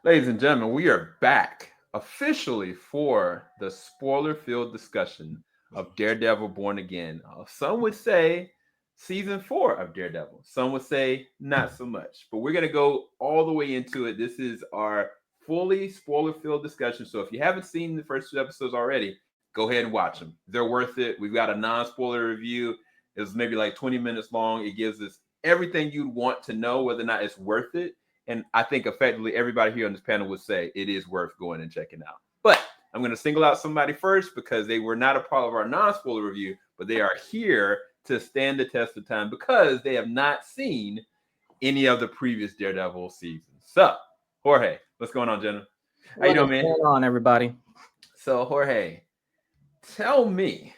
Ladies and gentlemen, we are back officially for the spoiler-filled discussion of Daredevil Born Again. Some would say season 4 of Daredevil. Some would say not so much. But we're going to go all the way into it. This is our fully spoiler-filled discussion. So if you haven't seen the first 2 episodes already, go ahead and watch them. They're worth it. We've got a non-spoiler review. It's maybe like 20 minutes long. It gives us everything you'd want to know whether or not it's worth it. And I think effectively everybody here on this panel would say it is worth going and checking out. But I'm going to single out somebody first because they were not a part of our non-spoiler review, but they are here to stand the test of time because they have not seen any of the previous Daredevil seasons. So, Jorge, what's going on, Jenna? How you What is doing, man? going on, everybody? So, Jorge, tell me,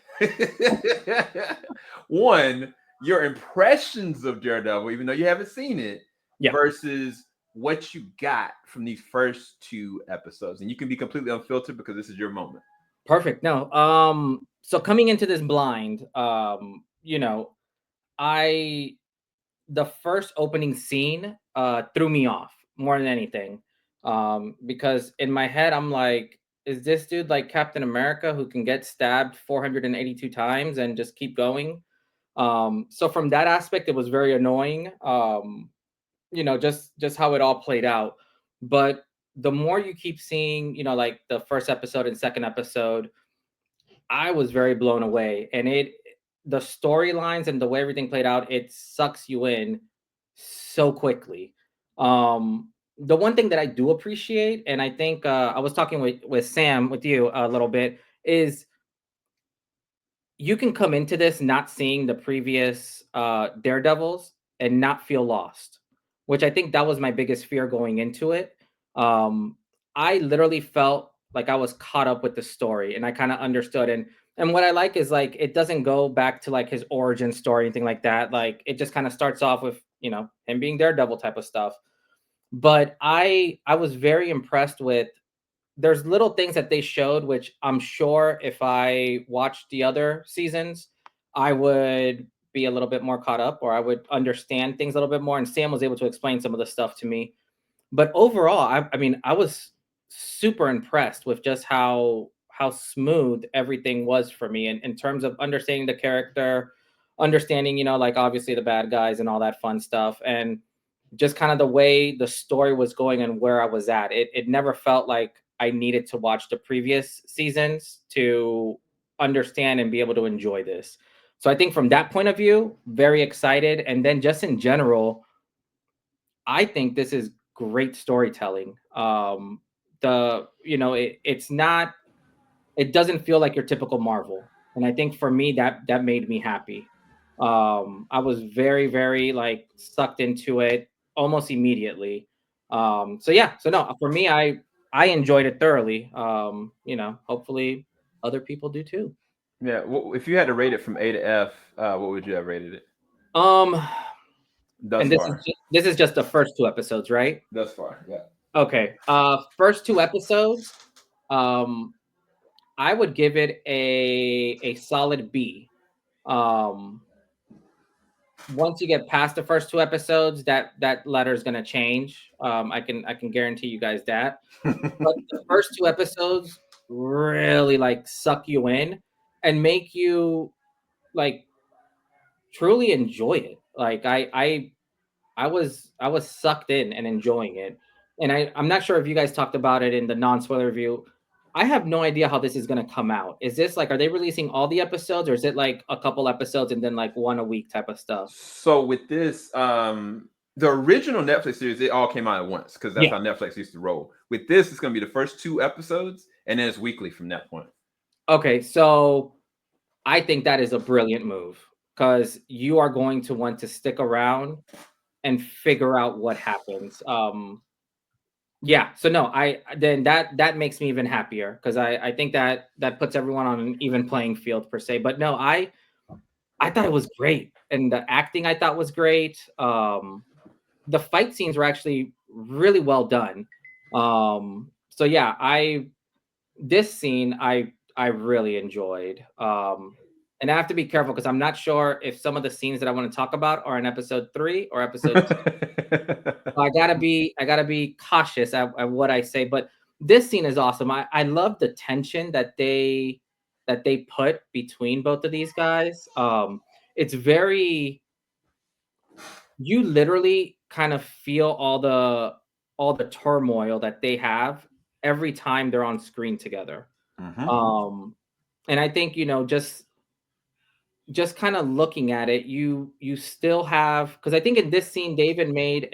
one, your impressions of Daredevil, even though you haven't seen it, Yeah, versus what you got from these first 2 episodes. And you can be completely unfiltered because this is your moment. perfect. No, so coming into this blind, I the first opening scene threw me off more than anything. Because in my head I'm like, is this dude like Captain America who can get stabbed 482 times and just keep going? So from that aspect, it was very annoying. Just how it all played out. But the more you keep seeing, like the first episode and second episode, I was very blown away. And the storylines and the way everything played out, it sucks you in so quickly. The one thing that I do appreciate, and I think I was talking with Sam, with you a little bit, is you can come into this not seeing the previous Daredevils and not feel lost, which I think that was my biggest fear going into it. Um, I literally felt like I was caught up with the story and I kind of understood. And what I like is like it doesn't go back to like his origin story, anything like that. Like it just kind of starts off with him being Daredevil type of stuff. But I was very impressed with, there's little things that they showed which I'm sure if I watched the other seasons, I would be a little bit more caught up, or I would understand things a little bit more. And Sam was able to explain some of the stuff to me. But overall, I mean, I was super impressed with just how smooth everything was for me in terms of understanding the character, understanding, like obviously the bad guys and all that fun stuff. And just kind of the way the story was going and where I was at. It never felt like I needed to watch the previous seasons to understand and be able to enjoy this. So I think from that point of view, very excited. And then just in general, I think this is great storytelling. It's not, it doesn't feel like your typical Marvel. And I think for me that made me happy. I was very, very like sucked into it almost immediately. So yeah, so no, for me, I enjoyed it thoroughly. Hopefully other people do too. Yeah. Well, if you had to rate it from A to F, what would you have rated it Um, thus and far? this is just the first 2 episodes, right? Thus far, yeah. Okay. First 2 episodes, um, I would give it a solid B. Um, Once you get past the first 2 episodes, that letter is gonna change. I can guarantee you guys that. But the first 2 episodes really like suck you in and make you like truly enjoy it. Like I was sucked in and enjoying it. And I'm not sure if you guys talked about it in the non-spoiler review. I have no idea how this is gonna come out. Is this like, are they releasing all the episodes, or is it like a couple episodes and then like one a week type of stuff? So with this, the original Netflix series, it all came out at once because that's Yeah. how Netflix used to roll. With this, it's going to be the first 2 episodes, and then it's weekly from that point. Okay, so I think that is a brilliant move because you are going to want to stick around and figure out what happens. Yeah, so no, I then that makes me even happier because I think that puts everyone on an even playing field per se. But no, I thought it was great, and the acting I thought was great. The fight scenes were actually really well done. So yeah, I this scene I really enjoyed. And I have to be careful because I'm not sure if some of the scenes that I want to talk about are in episode 3 or episode 2. So I gotta be cautious at what I say. But this scene is awesome. I love the tension that they put between both of these guys. It's very, you literally kind of feel all the turmoil that they have every time they're on screen together. And I think, just kind of looking at it, you still have, because I think in this scene David made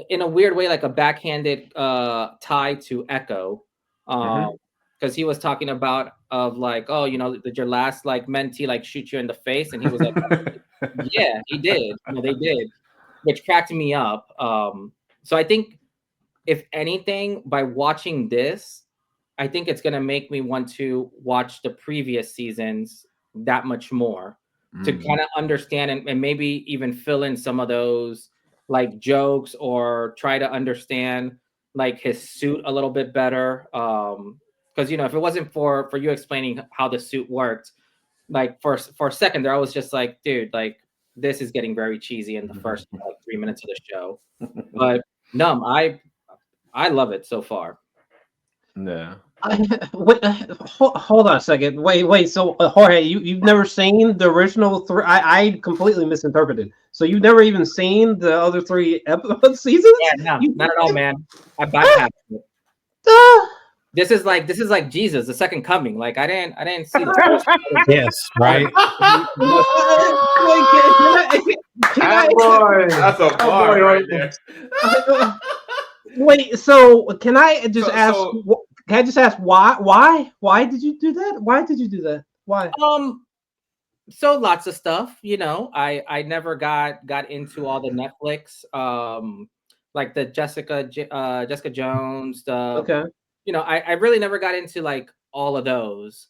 in a weird way like a backhanded tie to Echo, because he was talking about of like, oh, did your last like mentee like shoot you in the face, and he was like, yeah, he did. They did, which cracked me up. So I think if anything, by watching this, I think it's going to make me want to watch the previous seasons that much more to kind of understand and maybe even fill in some of those like jokes or try to understand like his suit a little bit better. Because if it wasn't for you explaining how the suit worked, like for a second there, I was just like, dude, like this is getting very cheesy in the first like 3 minutes of the show. But no, I love it so far. Yeah. Wait, hold on a second. Wait. So, Jorge, you've never seen the original 3? I completely misinterpreted. So you've never even seen the other 3 seasons? Yeah, no, not at all, man. I bypassed it. This is like Jesus, the second coming. Like I didn't see the first. Yes, right. That's a bar right there. Wait, so can I just ask? Can I just ask why? Why did you do that? Why did you do that? Why? So lots of stuff. I never got into all the Netflix, like the Jessica Jones. Okay. I really never got into like all of those.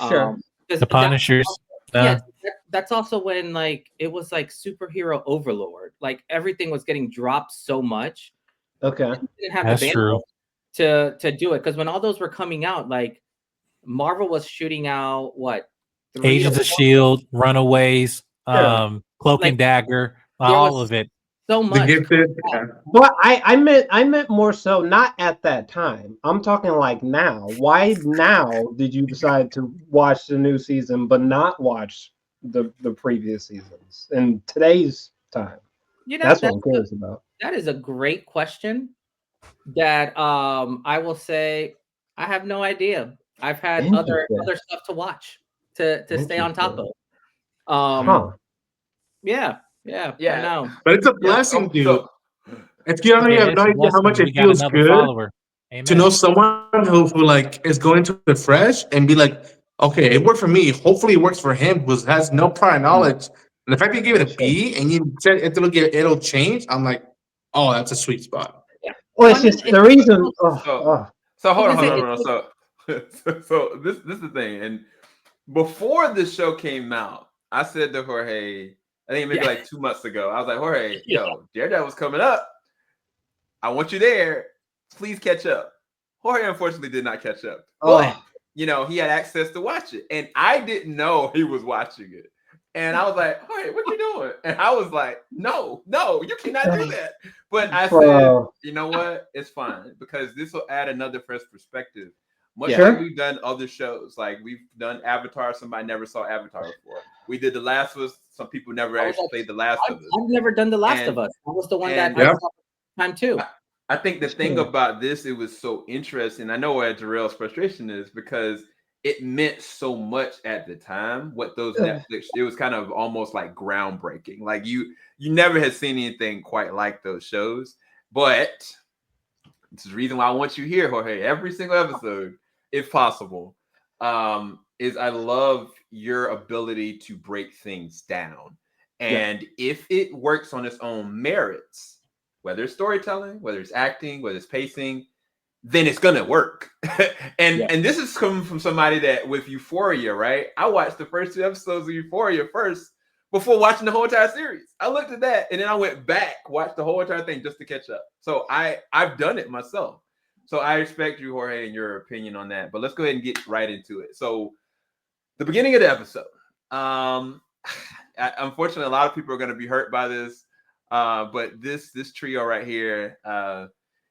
Sure. The Punishers. That's also when like it was like superhero overlord. Like everything was getting dropped so much. Okay. Didn't have That's the true. bandwidth to do it, because when all those were coming out, like Marvel was shooting out what? Agents of S.H.I.E.L.D., Runaways, Sure. Cloak and Dagger, all of it. So much. But I meant more so not at that time. I'm talking like now. Why now did you decide to watch the new season but not watch the previous seasons in today's time? That's what I'm curious about. That is a great question. That I will say I have no idea. I've had other stuff to watch to stay on top of. Yeah. I know. But it's a blessing, dude. If you have no idea how much it feels good to know someone who like is going to it fresh and be like, okay, it worked for me. Hopefully, it works for him who has no prior knowledge. And the fact that you give it a B and you said it'll change, I'm like, oh, that's a sweet spot. Yeah. Well, it's just the reason. So hold on. So this is the thing. And before the show came out, I said to Jorge, I think maybe like 2 months ago, I was like, Jorge, yo, Daredevil's coming up. I want you there. Please catch up. Jorge unfortunately did not catch up. But, he had access to watch it. And I didn't know he was watching it. And I was like, Jorge, what you doing? And I was like, no, you cannot do that. But I said, you know what? It's fine, because this will add another fresh perspective. Much like we've done other shows. Like we've done Avatar. Somebody never saw Avatar before. We did The Last of Us. Some people never actually played The Last of Us. I've never done The Last of Us. That was the one that I saw time too. I think the thing about this, it was so interesting. I know where Jarrell's frustration is, because it meant so much at the time. What those Netflix, it was kind of almost like groundbreaking. Like you never had seen anything quite like those shows. But it's the reason why I want you here, Jorge, every single episode, if possible, is I love your ability to break things down. And if it works on its own merits, whether it's storytelling, whether it's acting, whether it's pacing, then it's gonna work. And this is coming from somebody that with Euphoria, right? I watched the first 2 episodes of Euphoria first before watching the whole entire series. I looked at that and then I went back, watched the whole entire thing just to catch up. So I've done it myself. So I respect you, Jorge, and your opinion on that. But let's go ahead and get right into it. So the beginning of the episode, Unfortunately, a lot of people are going to be hurt by this. But this trio right here,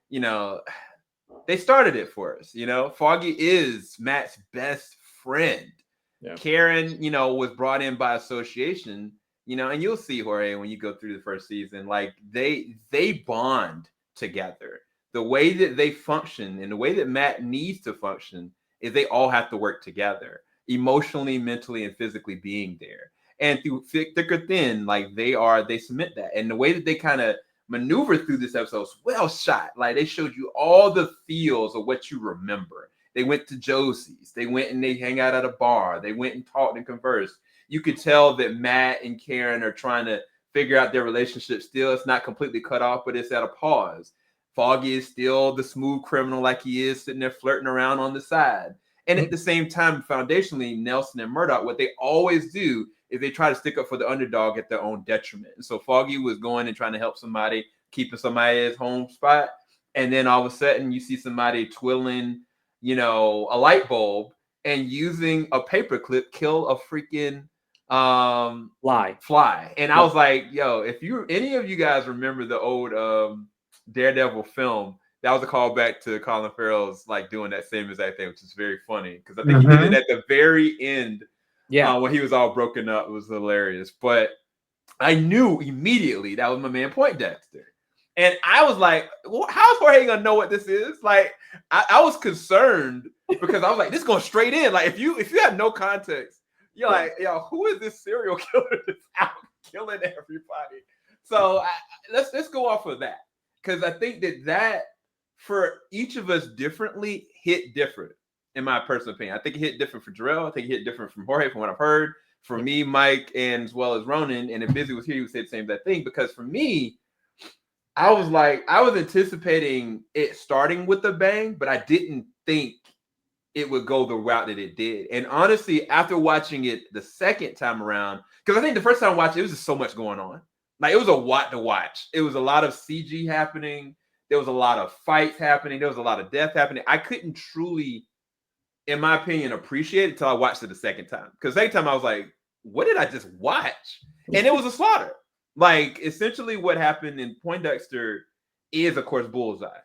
you know, they started it for us. You know, Foggy is Matt's best friend. Yeah. Karen, you know, was brought in by association. You know, and you'll see, Jorge, when you go through the first season, like they bond together. The way that they function and the way that Matt needs to function is they all have to work together, emotionally, mentally, and physically being there. And through thick or thin, like they submit that. And the way that they kind of maneuver through this episode is well shot. Like they showed you all the feels of what you remember. They went to Josie's. They went and they hang out at a bar. They went and talked and conversed. You could tell that Matt and Karen are trying to figure out their relationship still. It's not completely cut off, but it's at a pause. Foggy is still the smooth criminal like he is, sitting there flirting around on the side. And at the same time, foundationally, Nelson and Murdock, what they always do is they try to stick up for the underdog at their own detriment. And so Foggy was going and trying to help somebody, keeping somebody at his home spot. And then all of a sudden you see somebody twiddling, you know, a light bulb and using a paperclip kill a freaking fly. And I was like, yo, if any of you guys remember the old Daredevil film, that was a callback to Colin Farrell's like doing that same exact thing, which is very funny because I think he did it at the very end. Yeah, when he was all broken up, it was hilarious. But I knew immediately that was my man Poindexter, and I was like, well, "How's Jorge gonna know what this is?" Like, I was concerned because I was like, "This is going straight in." Like, if you have no context, you're like, "Yo, who is this serial killer that's out killing everybody?" So let's go off of that because I think that for each of us differently hit different. In my personal opinion, I think it hit different for Jarrell. I think it hit different from Jorge, from what I've heard. For me, Mike, and as well as Ronin, and if Bizzy was here, he would say the same thing. Because for me, I was anticipating it starting with a bang, but I didn't think it would go the route that it did. And honestly, after watching it the second time around, because I think the first time I watched it was just so much going on. Like it was a lot to watch. It was a lot of CG happening. There was a lot of fights happening. There was a lot of death happening. I couldn't truly, in my opinion, appreciate it until I watched it the second time. Because the second time I was like, what did I just watch? And it was a slaughter. Like, essentially what happened in Poindexter is, of course, Bullseye.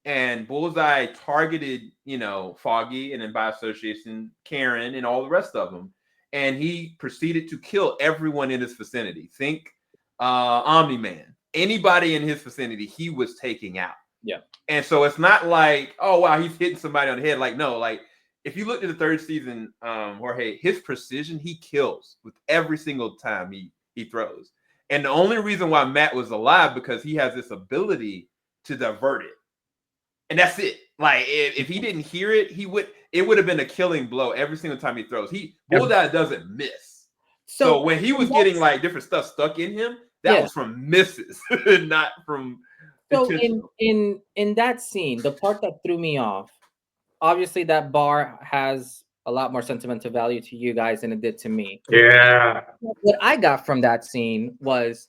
And Bullseye targeted, you know, Foggy and then by association, Karen and all the rest of them. And he proceeded to kill everyone in his vicinity. Think Omni-Man. Anybody in his vicinity, he was taking out. Yeah. And so it's not like, oh, wow, he's hitting somebody on the head. Like, no, like, if you look at the third season, Jorge, his precision, he kills with every single time he throws. And the only reason why Matt was alive because he has this ability to divert it. And that's it. Like if he didn't hear it, it would have been a killing blow every single time he throws. Bullseye doesn't miss. So when he was getting like different stuff stuck in him, that was from misses, not from. So in that scene, the part that threw me off, obviously that bar has a lot more sentimental value to you guys than it did to me. Yeah. What I got from that scene was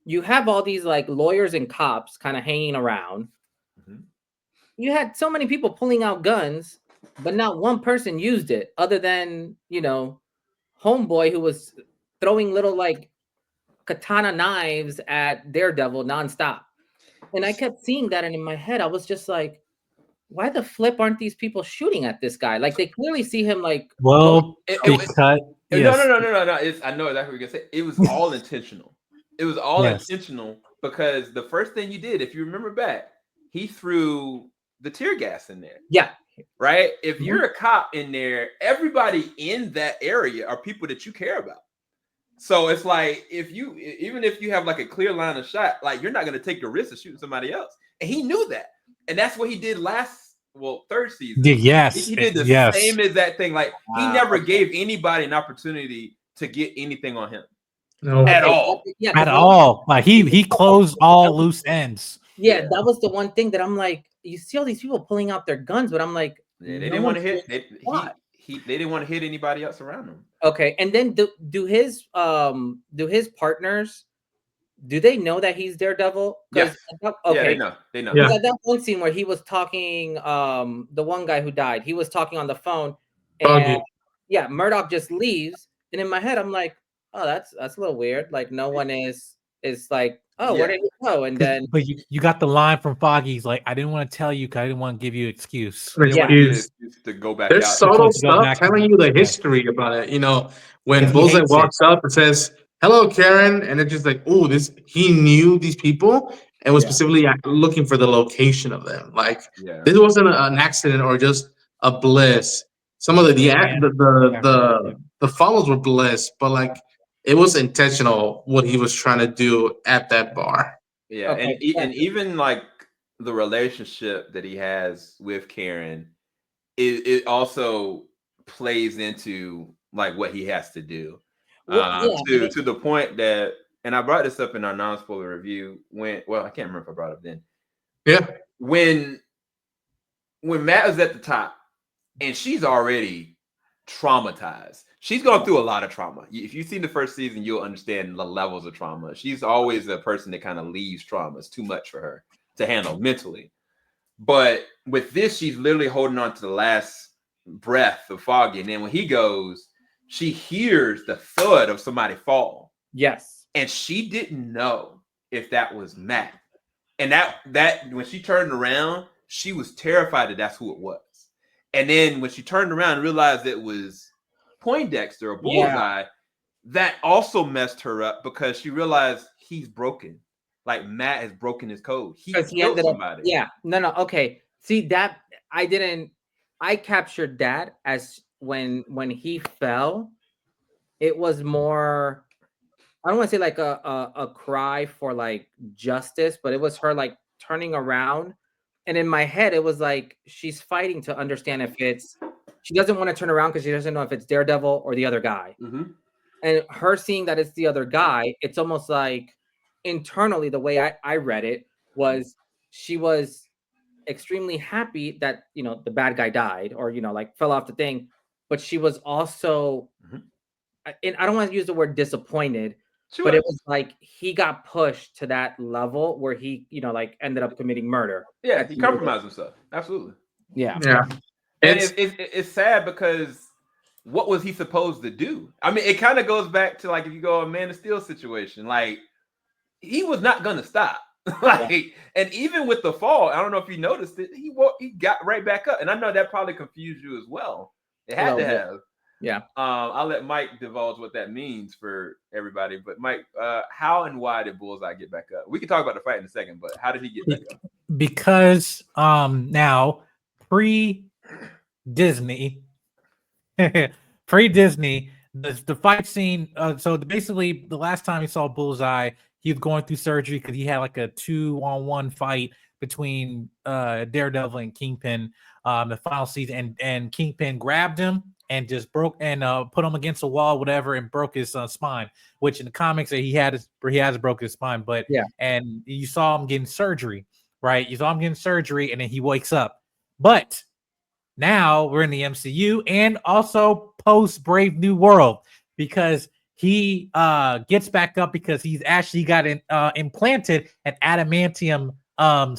you have all these like lawyers and cops kind of hanging around. Mm-hmm. You had so many people pulling out guns, but not one person used it other than, you know, Homeboy who was throwing little like katana knives at Daredevil nonstop. And I kept seeing that, and in my head, I was just like, why the flip aren't these people shooting at this guy? Like they clearly see him like. Well, no. I know exactly what you're gonna say. It was all intentional. It was all intentional because the first thing you did, if you remember back, he threw the tear gas in there. Yeah. Right. If you're a cop in there, everybody in that area are people that you care about. So it's like even if you have like a clear line of shot, like you're not gonna take the risk of shooting somebody else. And he knew that. And that's what he did third season. Yes. He did the same exact thing. Like he never gave anybody an opportunity to get anything on him. No. At all. Yeah, at all. Like he closed all loose ends. Yeah, that was the one thing that I'm like, you see all these people pulling out their guns, but I'm like, they didn't want to hit. They didn't want to hit anybody else around them. Okay, and then do his partners, do they know that he's Daredevil? Yes. Okay. Yeah, they know. Yeah. That one scene where he was talking, the one guy who died, he was talking on the phone, and Murdock just leaves, And in my head, I'm like, oh, that's a little weird. Like no one is like, oh, where did he go? And then, but you got the line from Foggy. He's like, I didn't want to tell you because I didn't want to give you an excuse. I didn't want to get to go back There's out. subtle stuff telling you the history about it. When Bullseye walks up and says, "Hello, Karen," and it's just like, "Oh, he knew these people and was specifically looking for the location of them. Like this wasn't an accident or just a bliss. Some of the follows were bliss, but like it was intentional what he was trying to do at that bar. Yeah, and even like the relationship that he has with Karen, it also plays into like what he has to do. To the point that, and I brought this up in our non-spoiler review I can't remember if I brought it up then. Yeah. When Matt is at the top and she's already traumatized. She's gone through a lot of trauma. If you've seen the first season, you'll understand the levels of trauma. She's always a person that kind of leaves trauma. It's too much for her to handle mentally. But with this, she's literally holding on to the last breath of Foggy. And then when he goes, she hears the thud of somebody fall. Yes. And she didn't know if that was Matt. And that when she turned around, she was terrified that that's who it was. And then when she turned around and realized it was Poindexter or Bullseye, that also messed her up because she realized he's broken. Like Matt has broken his code. He killed somebody. Okay. See that I captured that as when he fell, it was more, I don't want to say like a cry for like justice, but it was her like turning around. And in my head, it was like she's fighting to understand if she doesn't want to turn around because she doesn't know if it's Daredevil or the other guy. Mm-hmm. And her seeing that it's the other guy, it's almost like internally, the way I read it was she was extremely happy that, the bad guy died or, like fell off the thing. But she was also, and I don't want to use the word disappointed, but it was like he got pushed to that level where he, like ended up committing murder. Yeah, he compromised himself. Absolutely. Yeah. And it's sad because what was he supposed to do? I mean, it kind of goes back to like if you go a Man of Steel situation, like he was not gonna stop. And even with the fall, I don't know if you noticed it, he got right back up. And I know that probably confused you as well. It had to have. Yeah. I'll let Mike divulge what that means for everybody. But Mike, how and why did Bullseye get back up? We can talk about the fight in a second, but how did he get back up? Because now pre-Disney, the fight scene. So basically, the last time he saw Bullseye, he was going through surgery because he had like a 2-on-1 fight between Daredevil and Kingpin the final season, and Kingpin grabbed him and just broke and put him against a wall, whatever, and broke his spine. Which in the comics he has broken his spine, but and you saw him getting surgery, right? You saw him getting surgery, and then he wakes up. But now we're in the MCU and also post Brave New World because he gets back up because he's actually got implanted an adamantium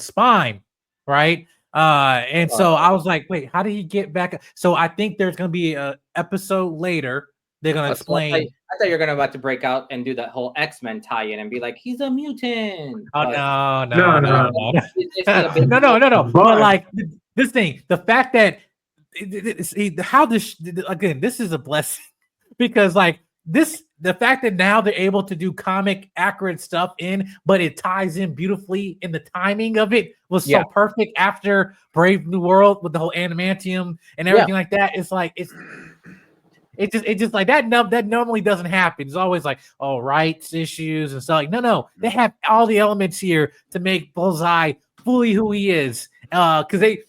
spine, right? And so I was like, wait, how did he get back up? So I think there's going to be an episode later. They're going to explain. I thought you were about to break out and do that whole X-Men tie-in and be like, he's a mutant. Oh, no. But But like this thing, the fact that this is a blessing because like the fact that now they're able to do comic accurate stuff but it ties in beautifully, and the timing of it was so perfect after Brave New World with the whole adamantium and everything like that. It's like it just like that normally doesn't happen. It's always like, rights issues and stuff. Like no, they have all the elements here to make Bullseye fully who he is. Because they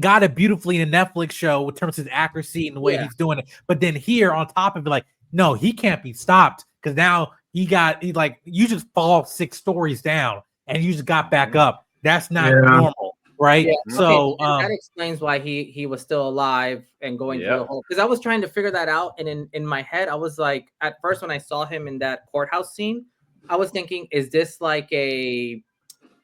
got it beautifully in a Netflix show in terms of his accuracy and the way he's doing it. But then here on top of it, like, no, he can't be stopped because now you just fall 6 stories down and you just got back up. That's not normal, right? Yeah. So that explains why he was still alive and going through the whole. Because I was trying to figure that out, and in my head, I was like, at first when I saw him in that courthouse scene, I was thinking, is this like a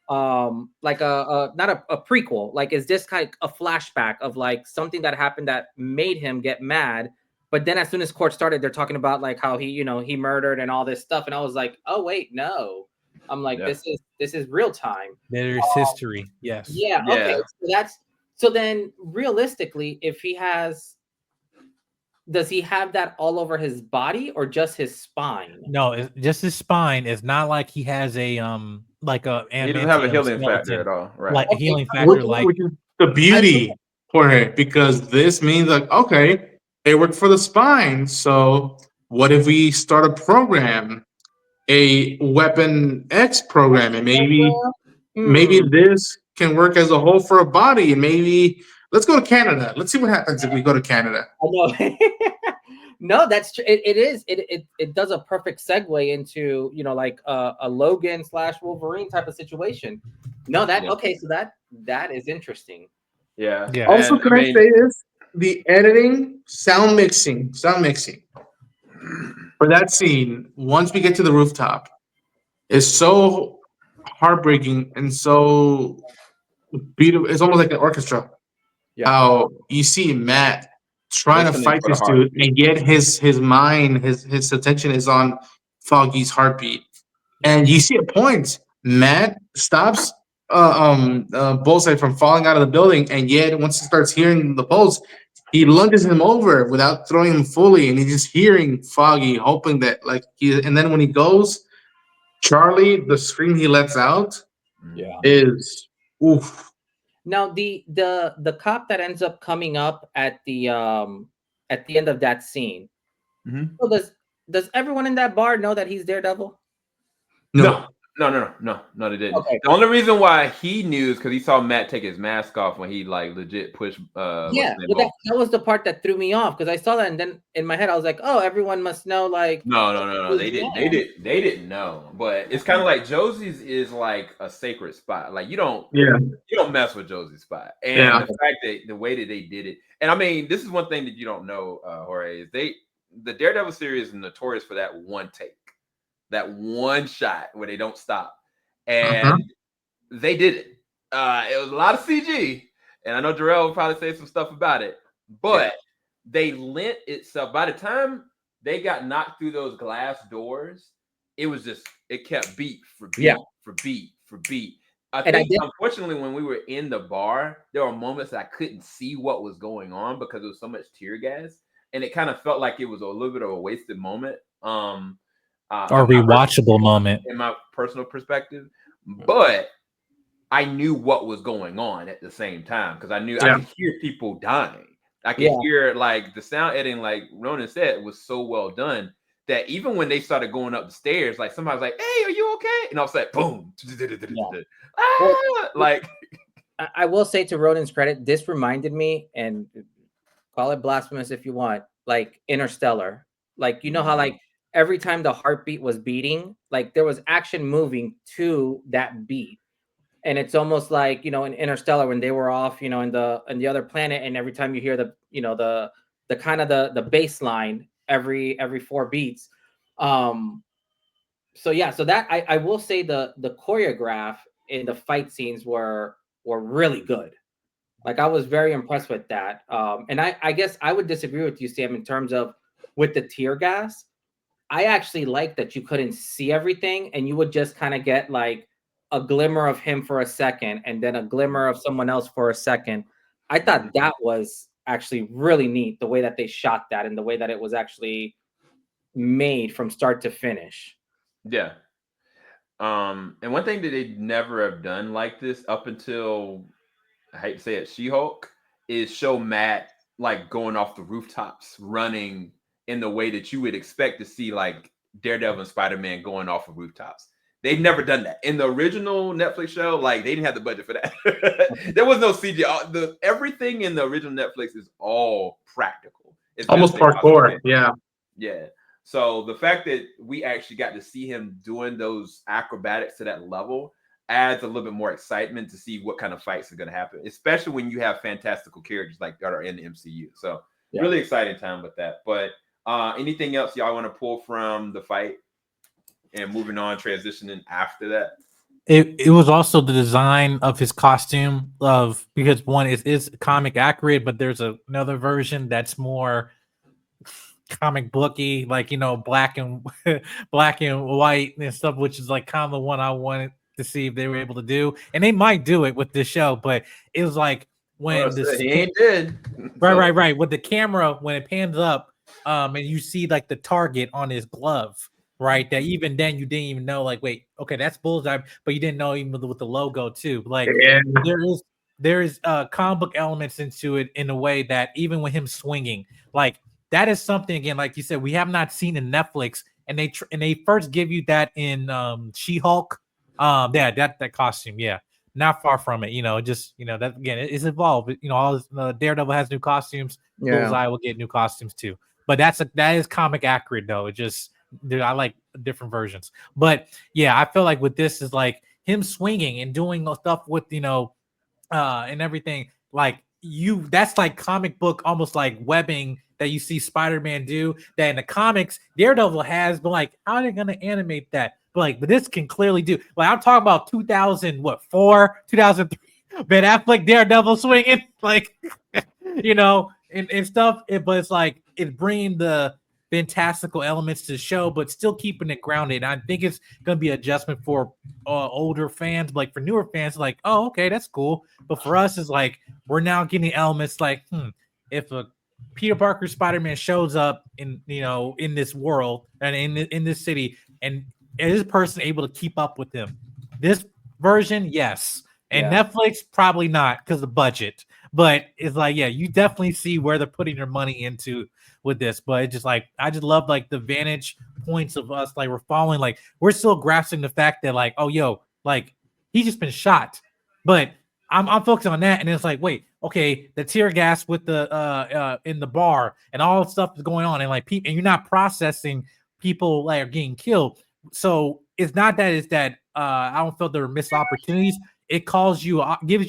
not a prequel? Like, is this kind of a flashback of like something that happened that made him get mad? But then as soon as court started, they're talking about like how he murdered and all this stuff, and I was like, oh wait, no. I'm like, this is real time. There's history. Yes. Yeah. Okay. So then realistically, if he has, does he have that all over his body or just his spine? No, it's just his spine. It's not like he has a like a. He doesn't have a healing factor at all, right? Like a healing factor, which is the beauty for it, because this means like, okay, it worked for the spine. So what if we start a program, a Weapon X program, and maybe this can work as a whole for a body, and maybe let's go to Canada. Let's see what happens if we go to Canada. I know. No, that's true. It does a perfect segue into like a Logan / Wolverine type of situation. No, okay, so that is interesting. Yeah. Also, can I say this? The editing, sound mixing for that scene, once we get to the rooftop, is so heartbreaking and so beautiful. It's almost like an orchestra. Yeah. How you see Matt trying to fight this dude, and yet his mind, his attention is on Foggy's heartbeat. And you see a point, Matt stops Bullseye from falling out of the building, and yet once he starts hearing the pulse, he lunges him over without throwing him fully, and he's just hearing Foggy, hoping that and then when he goes, Charlie, the scream he lets out is oof. Now the cop that ends up coming up at the end of that scene. Mm-hmm. So does everyone in that bar know that he's Daredevil? No, they didn't. Okay. The only reason why he knew is because he saw Matt take his mask off when he legit pushed. That was the part that threw me off, because I saw that, and then in my head I was like, oh, everyone must know. Like, no, they didn't know. But it's kind of like Josie's is like a sacred spot. Like you don't mess with Josie's spot. And the fact that the way that they did it, and I mean, this is one thing that you don't know, Jorge, is the Daredevil series is notorious for that one take. That one shot where they don't stop, and they did it. It was a lot of CG, and I know Jarrell will probably say some stuff about it, but they lent itself. By the time they got knocked through those glass doors, it kept beat for beat for beat for beat. I think, unfortunately, when we were in the bar, there were moments that I couldn't see what was going on because there was so much tear gas, and it kind of felt like it was a little bit of a wasted moment. Or rewatchable moment in my personal perspective, but I knew what was going on at the same time because I knew I could hear people dying. I could hear like the sound editing, like Ronin said, was so well done that even when they started going up the stairs, like somebody was like, "Hey, are you okay?" And I was like, "Boom!" Like, I will say to Ronin's credit, this reminded me, and call it blasphemous if you want, like Interstellar. Like how like every time the heartbeat was beating, like there was action moving to that beat. And it's almost like, in Interstellar when they were off, in the other planet, and every time you hear the kind of the bass line every 4 beats. So that I will say the choreograph in the fight scenes were really good. Like I was very impressed with that. And I guess I would disagree with you, Sam, in terms of with the tear gas. I actually like that you couldn't see everything, and you would just kind of get like a glimmer of him for a second, and then a glimmer of someone else for a second. I thought that was actually really neat, the way that they shot that and the way that it was actually made from start to finish. Yeah. And one thing that they never have done like this up until, I hate to say it, She-Hulk, is show Matt like going off the rooftops, running in the way that you would expect to see like Daredevil and Spider-Man going off of rooftops. They've never done that. In the original Netflix show, like they didn't have the budget for that. There was no CGI. Everything in the original Netflix is all practical. It's almost parkour. Yeah. Yeah. So the fact that we actually got to see him doing those acrobatics to that level adds a little bit more excitement to see what kind of fights are going to happen, especially when you have fantastical characters like that are in the MCU. So really exciting time with that. But anything else y'all want to pull from the fight and moving on, transitioning after that? It was also the design of his costume because one is comic accurate, but there's another version that's more comic booky, like black and black and white and stuff, which is like kind of the one I wanted to see if they were able to do, and they might do it with this show. But it was like when he ain't dead. Right. With the camera, when it pans up, and you see like the target on his glove, right? That even then you didn't even know, like, wait, okay, that's Bullseye, but you didn't know even with the logo too. Like there is comic book elements into it in a way that even with him swinging, like that is something again, like you said, we have not seen in Netflix, and they first give you that in She-Hulk. Yeah, that costume, yeah. Not far from it, just that again, it's evolved. All this, Daredevil has new costumes. Yeah. Bullseye will get new costumes too. But that is comic accurate though. It just I like different versions. But yeah, I feel like with this is like him swinging and doing stuff with and everything. Like that's like comic book, almost like webbing that you see Spider-Man do. That in the comics, Daredevil has. But like, how are they gonna animate that? But this can clearly do. Like I'm talking about 2004, 2003, Ben Affleck Daredevil swinging, like and stuff. But it's like it's bringing the fantastical elements to the show, but still keeping it grounded. And I think it's gonna be an adjustment for older fans, like for newer fans, like, oh, okay, that's cool. But for us, it's like we're now getting elements like, if a Peter Parker Spider-Man shows up in this world and in this city, and is this person able to keep up with him? This version, yes. And Netflix, probably not because of the budget. But it's like, yeah, you definitely see where they're putting their money into with this. But it's just like, I just love like the vantage points of us. Like we're following, like we're still grasping the fact that like, oh, yo, like he's just been shot. But I'm focusing on that. And it's like, wait, okay, the tear gas with the in the bar and all the stuff is going on. And like people, and you're not processing people like are getting killed. So it's not that it's that I don't feel there were missed opportunities. It gives you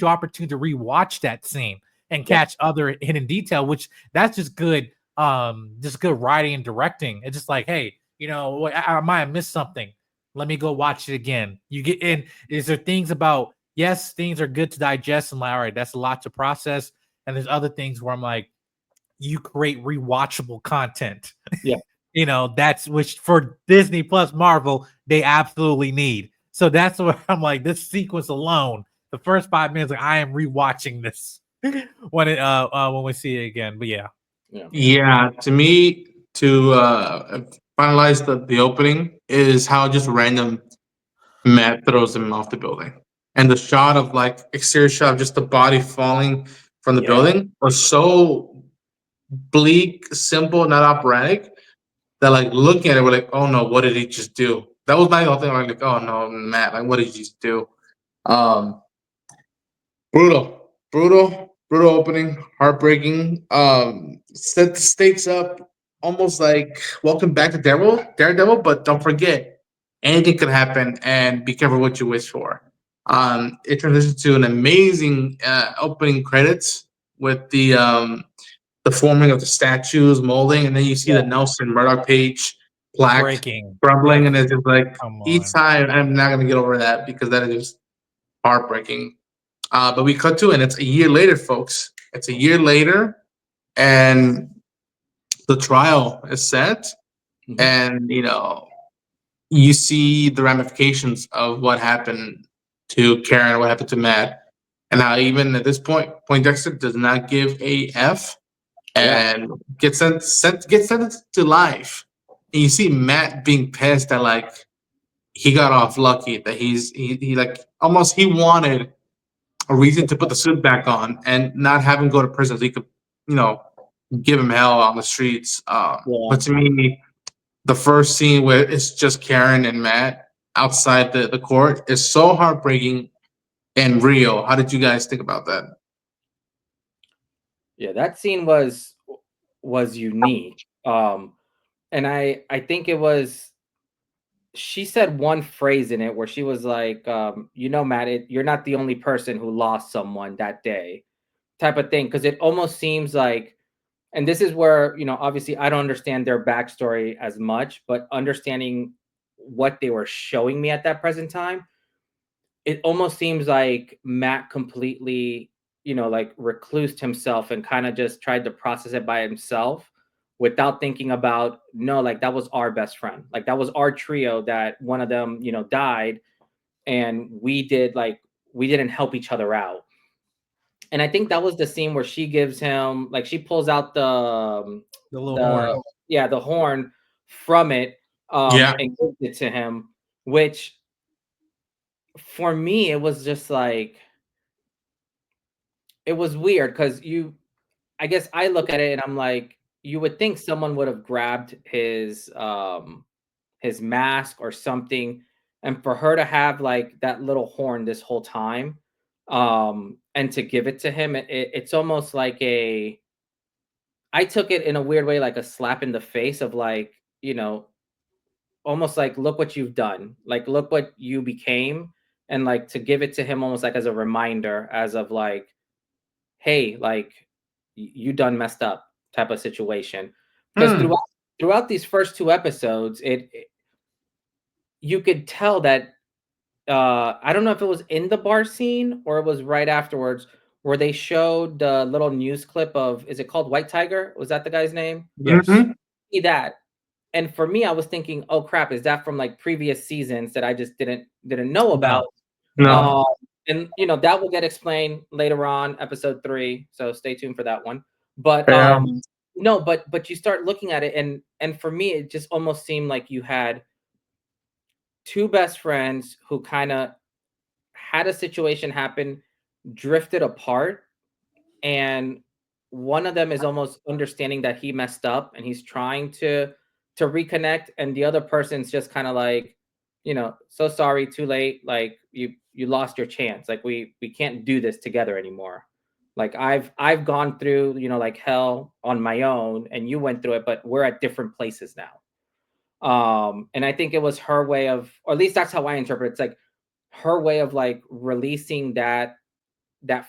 opportunity to rewatch that scene and catch other hidden detail, which that's just good writing and directing. It's just like, hey, I might have missed something. Let me go watch it again. You get in. Is there things about, yes, things are good to digest and like, all right, that's a lot to process. And there's other things where I'm like, you create rewatchable content. Yeah. That's which for Disney Plus Marvel, they absolutely need. So that's where I'm like, this sequence alone, the first 5 minutes, like I am rewatching this when we see it again. But yeah. To me, to finalize the opening is how just random Matt throws him off the building, and the shot of like exterior shot of just the body falling from the building was so bleak, simple, not operatic. That like looking at it, we're like, oh no, what did he just do? That was my whole thing. I'm like, oh no, Matt, like what did you just do? Brutal opening, heartbreaking. Set the stakes up, almost like welcome back to Daredevil. But don't forget, anything could happen, and be careful what you wish for. It transitions to an amazing opening credits with the forming of the statues, molding, and then you see the Nelson Murdock page plaque breaking, crumbling, and it's just like each time I'm not gonna get over that because that is just heartbreaking. But we cut to it, and it's a year later, folks. It's a year later, and the trial is set, and you see the ramifications of what happened to Karen, what happened to Matt, and how even at this point, Poindexter does not give a F and gets sentenced to life. And you see Matt being pissed that like he got off lucky, that he like almost he wanted a reason to put the suit back on and not have him go to prison so he could, give him hell on the streets. But to me, the first scene where it's just Karen and Matt outside the court is so heartbreaking and real. How did you guys think about that? Yeah, that scene was unique. And I think it was, she said one phrase in it where she was like, Matt, you're not the only person who lost someone that day, type of thing. Because it almost seems like, and this is where, obviously I don't understand their backstory as much, but understanding what they were showing me at that present time, it almost seems like Matt completely, like reclused himself and kind of just tried to process it by himself. without thinking about, no, like that was our best friend. Like that was our trio that one of them, you know, died. And we didn't help each other out. And I think that was the scene where she gives him, like, she pulls out The little horn. Yeah, the horn from it, Yeah. and gives it to him, which for me, it was just like, it was weird because I guess I look at it and I'm like, you would think someone would have grabbed his mask or something, and for her to have like that little horn this whole time, and to give it to him, it's almost like I took it in a weird way, like a slap in the face of like, you know, almost like, look what you've done, like look what you became, and like to give it to him almost like as a reminder, as of like, hey, like you done messed up type of situation. Because throughout these first 2 episodes, you could tell that I don't know if it was in the bar scene or it was right afterwards, where they showed the little news clip of, is it called White Tiger? Was that the guy's name? Yes. See that. And for me, I was thinking, oh crap, is that from like previous seasons that I just didn't know about? No. And you know, that will get explained later on, episode 3. So stay tuned for that one. But no, but you start looking at it, and for me, it just almost seemed like you had 2 best friends who kind of had a situation happen, drifted apart, and one of them is almost understanding that he messed up and he's trying to reconnect, and the other person's just kind of like, you know, so sorry, too late, like you lost your chance, like we can't do this together anymore. Like I've gone through, you know, like hell on my own, and you went through it, but we're at different places now. And I think it was her way of, or at least that's how I interpret it. It's like her way of like releasing that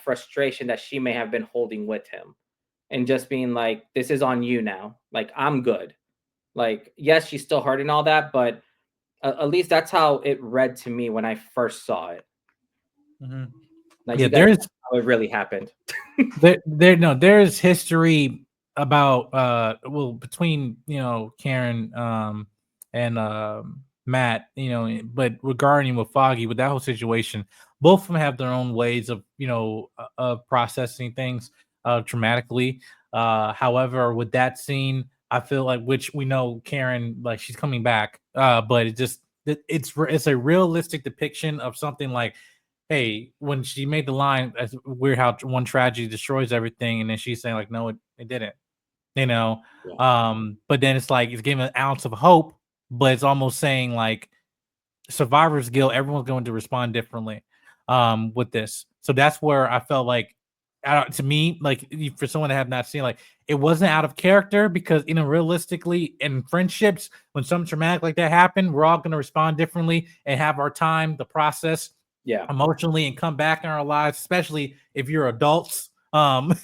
frustration that she may have been holding with him, and just being like, this is on you now, like I'm good. Like, yes, she's still hurting all that, but at least that's how it read to me when I first saw it. Like, Yeah, you guys know how it really happened. There's history about well, between, you know, Karen and Matt, you know, but regarding with Foggy, with that whole situation, both of them have their own ways of, you know, of processing things traumatically. However, with that scene, I feel like, which we know Karen, like, she's coming back, but it's a realistic depiction of something like, hey, when she made the line, it's weird how one tragedy destroys everything, and then she's saying like, no, it didn't, you know. Yeah. But then it's like, it's giving an ounce of hope, but it's almost saying like, survivor's guilt, everyone's going to respond differently with this. So that's where I felt like, to me, like, for someone that have not seen, like, it wasn't out of character, because, you know, realistically in friendships, when something traumatic like that happened, we're all going to respond differently and have our time to process emotionally and come back in our lives, especially if you're adults. You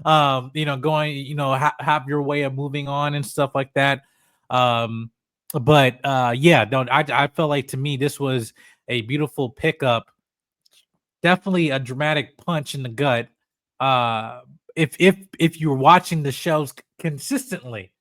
know, going, you know, have your way of moving on and stuff like that. But yeah, no, I felt like, to me, this was a beautiful pickup, definitely a dramatic punch in the gut. If you're watching the shows consistently,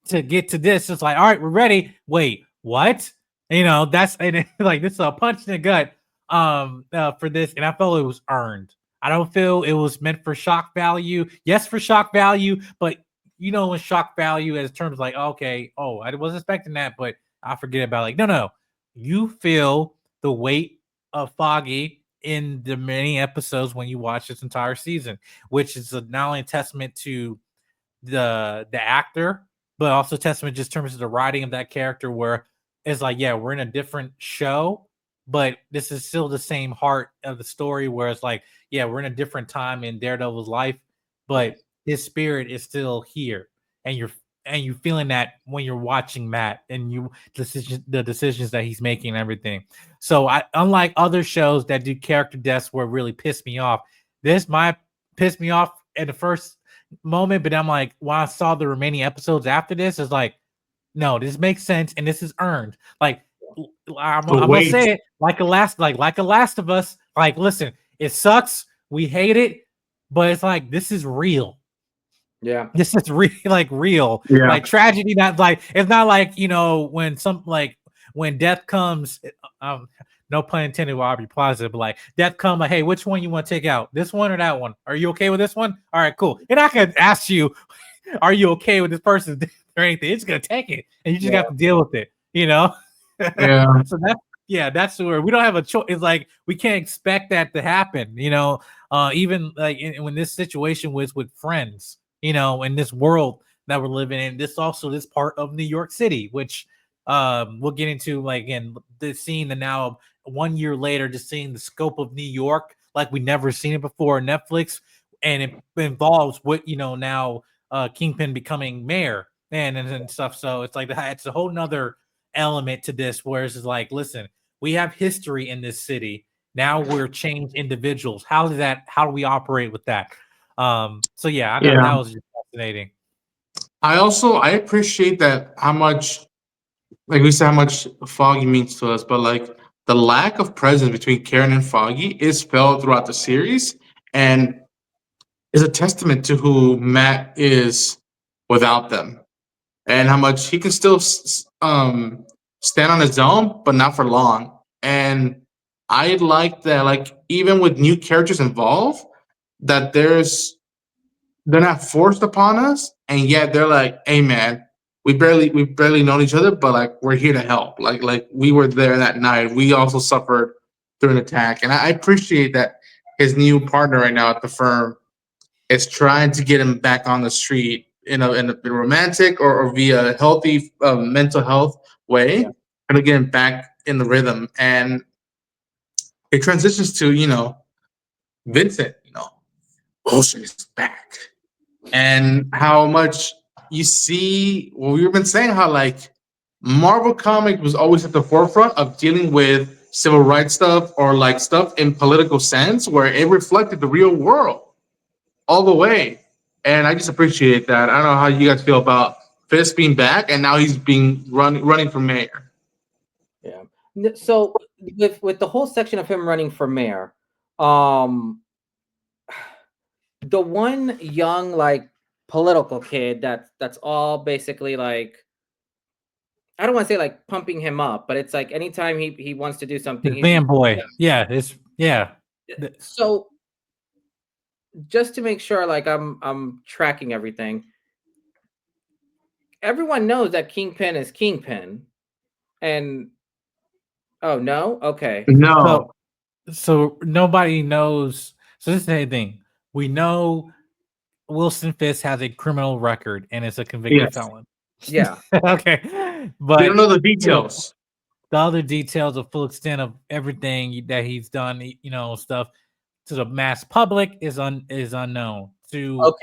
to get to this, it's like, all right, we're ready. Wait, what? You know, that's, and like, this is a punch in the gut for this, and I felt it was earned. I don't feel it was meant for shock value. Yes, for shock value, but you know, when shock value as terms like, okay, oh, I wasn't expecting that, but I forget about it. Like, no, you feel the weight of Foggy in the many episodes when you watch this entire season, which is not only a testament to the actor, but also testament just in terms of the writing of that character, where it's like, yeah, we're in a different show, but this is still the same heart of the story, where it's like, yeah, we're in a different time in Daredevil's life, but his spirit is still here, and you're feeling that when you're watching Matt, and the decisions that he's making and everything. So unlike other shows that do character deaths where it really pissed me off, this might piss me off at the first moment, but I'm like, when I saw the remaining episodes after this, it's like, no, this makes sense and this is earned. Like, I'm gonna say it like a Last of Us. Like, listen, it sucks, we hate it, but it's like, this is real. Yeah. This is real. Yeah. Like tragedy, not like it's not like when when death comes. Um, no pun intended. With Aubrey Plaza, but like death come, like, hey, which one you want to take out? This one or that one? Are you okay with this one? All right, cool. And I can ask you, are you okay with this person or anything? It's gonna take it, and you just have to deal with it. Yeah. So that's where we don't have a choice. It's like we can't expect that to happen. Even like when this situation was with friends. In this world that we're living in, this part of New York City, which we'll get into like in the scene that now 1 year later, just seeing the scope of New York like we never seen it before on Netflix, and it involves what now Kingpin becoming mayor and stuff. So it's like it's a whole nother element to this, where it's like, listen, we have history in this city. Now we're changed individuals. How do we operate with that? So yeah, I thought that was just fascinating. I appreciate that how much, like we said, how much Foggy means to us, but like the lack of presence between Karen and Foggy is felt throughout the series, and is a testament to who Matt is without them, and how much he can still stand on his own, but not for long. And I like that, like even with new characters involved, that they're not forced upon us, and yet they're like, "Hey, man, we barely known each other, but like we're here to help. Like we were there that night. We also suffered through an attack, and I appreciate that his new partner right now at the firm is trying to get him back on the street in a romantic or via healthy mental health way, and to get him back in the rhythm. And it transitions to Vincent. Wilson is back, and how much you see. Well, we've been saying how like Marvel comic was always at the forefront of dealing with civil rights stuff or like stuff in political sense, where it reflected the real world all the way. And I just appreciate that. I don't know how you guys feel about Fisk being back, and now he's being running for mayor. Yeah. So with the whole section of him running for mayor, um, the one young like political kid that's all basically like, I don't want to say like pumping him up, but it's like anytime he wants to do something, he's fanboy. Yeah, So just to make sure like I'm tracking everything, everyone knows that Kingpin is Kingpin. And oh no, okay. No. So nobody knows. So this is the thing. We know Wilson Fisk has a criminal record and is a convicted felon. Yeah. Okay. But they don't know the details. The other details, the full extent of everything that he's done, stuff to the mass public is unknown. To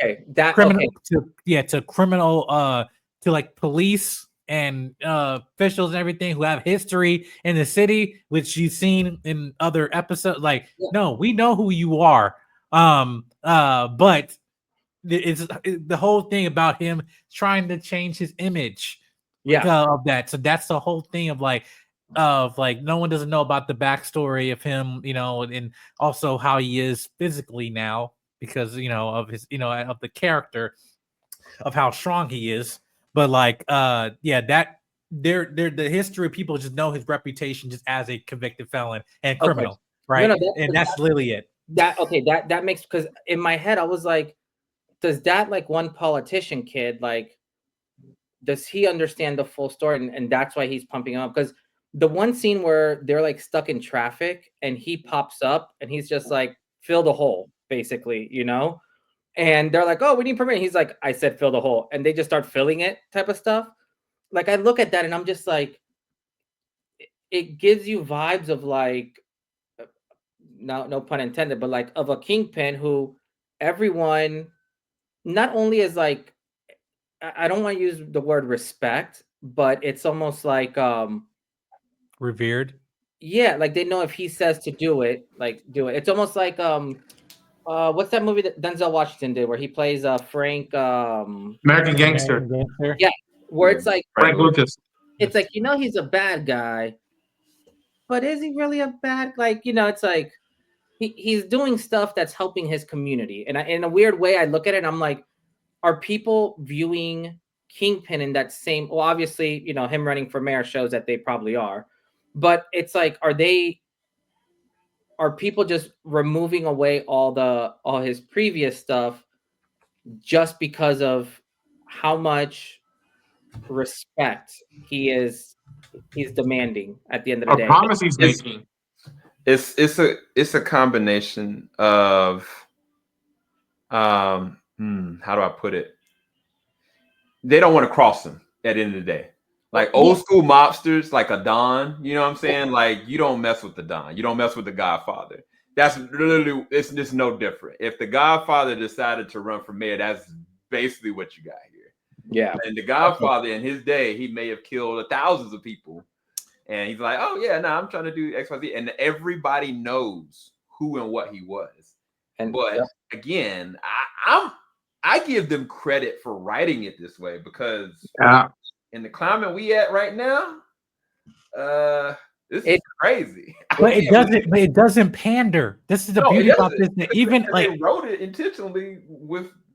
criminal, to criminal, to like police and officials and everything who have history in the city, which you've seen in other episodes. Like, no, we know who you are. But it's the whole thing about him trying to change his image. Of that. So that's the whole thing of like no one doesn't know about the backstory of him, and also how he is physically now because of his of the character of how strong he is. But like that the history of people just know his reputation just as a convicted felon and criminal, right? And that's literally it. That makes, because in my head I was like, does that like one politician kid, like, does he understand the full story, and that's why he's pumping him up? Because the one scene where they're like stuck in traffic and he pops up and he's just like, fill the hole, basically, and they're like, oh, we need permit. He's like, I said fill the hole, and they just start filling it, type of stuff. Like I look at that and I'm just like, it gives you vibes of like, no pun intended, but like of a Kingpin who everyone not only is like, I don't want to use the word respect, but it's almost like revered. Yeah, like they know if he says to do it, like do it. It's almost like what's that movie that Denzel Washington did where he plays Frank American Gangster. Yeah, where it's like Frank Lucas. It's like, he's a bad guy, but is he really a bad, like, it's like he's doing stuff that's helping his community. And in a weird way I look at it and I'm like, are people viewing Kingpin in that same? Well, obviously, you know, him running for mayor shows that they probably are, but it's like, are people just removing away all his previous stuff just because of how much respect he's demanding at the end of the A day? promise he's making. It's a combination of how do I put it? They don't want to cross him at the end of the day. Like old school mobsters, like a Don, you know what I'm saying? Like you don't mess with the Don, you don't mess with the Godfather. That's literally, it's just no different. If the Godfather decided to run for mayor, that's basically what you got here. Yeah. And the Godfather in his day, he may have killed thousands of people. And he's like, oh yeah, no, I'm trying to do XYZ. And everybody knows who and what he was. But again, I give them credit for writing it this way because in the climate we at right now, this is crazy. But it doesn't pander. This is the beauty about this. Even like they wrote it intentionally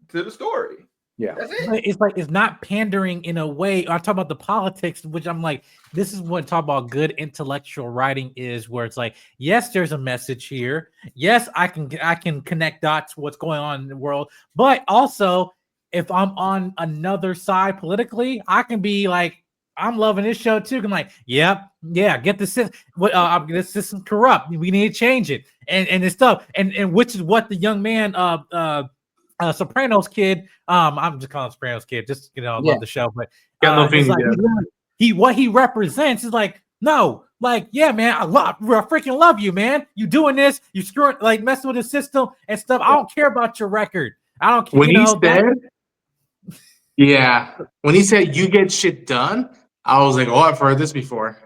to the story. Yeah, it's like it's not pandering in a way. I talk about the politics, which I'm like, this is what talk about good intellectual writing is, where it's like, yes, there's a message here. Yes, I can connect dots what's going on in the world, but also if I'm on another side politically, I can be like, I'm loving this show too. I'm like, yeah, get the system. This system corrupt. We need to change it, and it's stuff, and which is what the young man, Sopranos kid. I'm just calling Sopranos kid. Just love the show, but it's like what he represents is like, no, like, yeah, man, I freaking love you, man. You doing this? You screwing, like, messing with the system and stuff. I don't care about your record. I don't care. When he said you get shit done, I was like, oh, I've heard this before.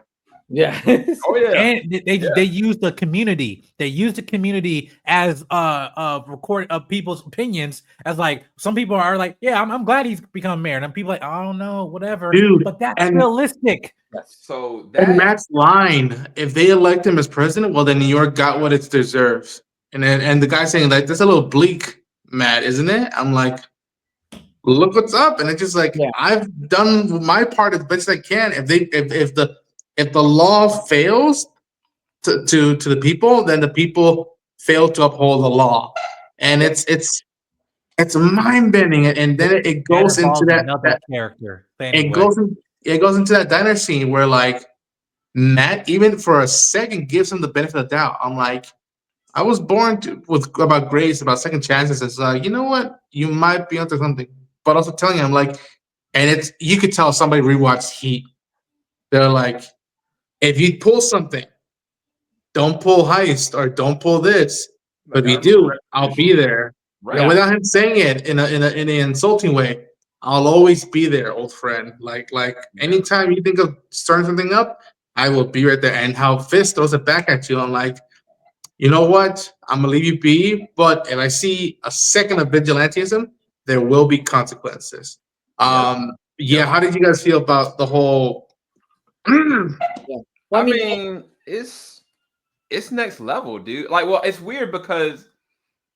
Yeah. Oh yeah. And they use the community. They use the community as record of people's opinions. As like, some people are like, yeah, I'm glad he's become mayor, and people are like, I don't know, whatever. Dude, but that's realistic. So and Matt's line, if they elect him as president, well, then New York got what it deserves. And the guy saying like, that's a little bleak, Matt, isn't it? I'm like, look what's up. And it's just like, I've done my part as best I can. If the law fails to the people, then the people fail to uphold the law. And it's mind bending. And then it goes into that character. It goes into that diner scene where like Matt, even for a second, gives him the benefit of the doubt. I'm like, I was born about grace, about second chances. It's like, you know what? You might be onto something. But also telling him like, and you could tell somebody rewatched Heat. They're like, if you pull something, don't pull heist or don't pull this. But if you do, I'll be there. Right. And without him saying it in an insulting way, I'll always be there, old friend. Like anytime you think of starting something up, I will be right there. And how Fisk throws it back at you, I'm like, you know what? I'm gonna leave you be. But if I see a second of vigilantism, there will be consequences. How did you guys feel about the whole? Well, I mean, it's next level, dude. Like, well, it's weird because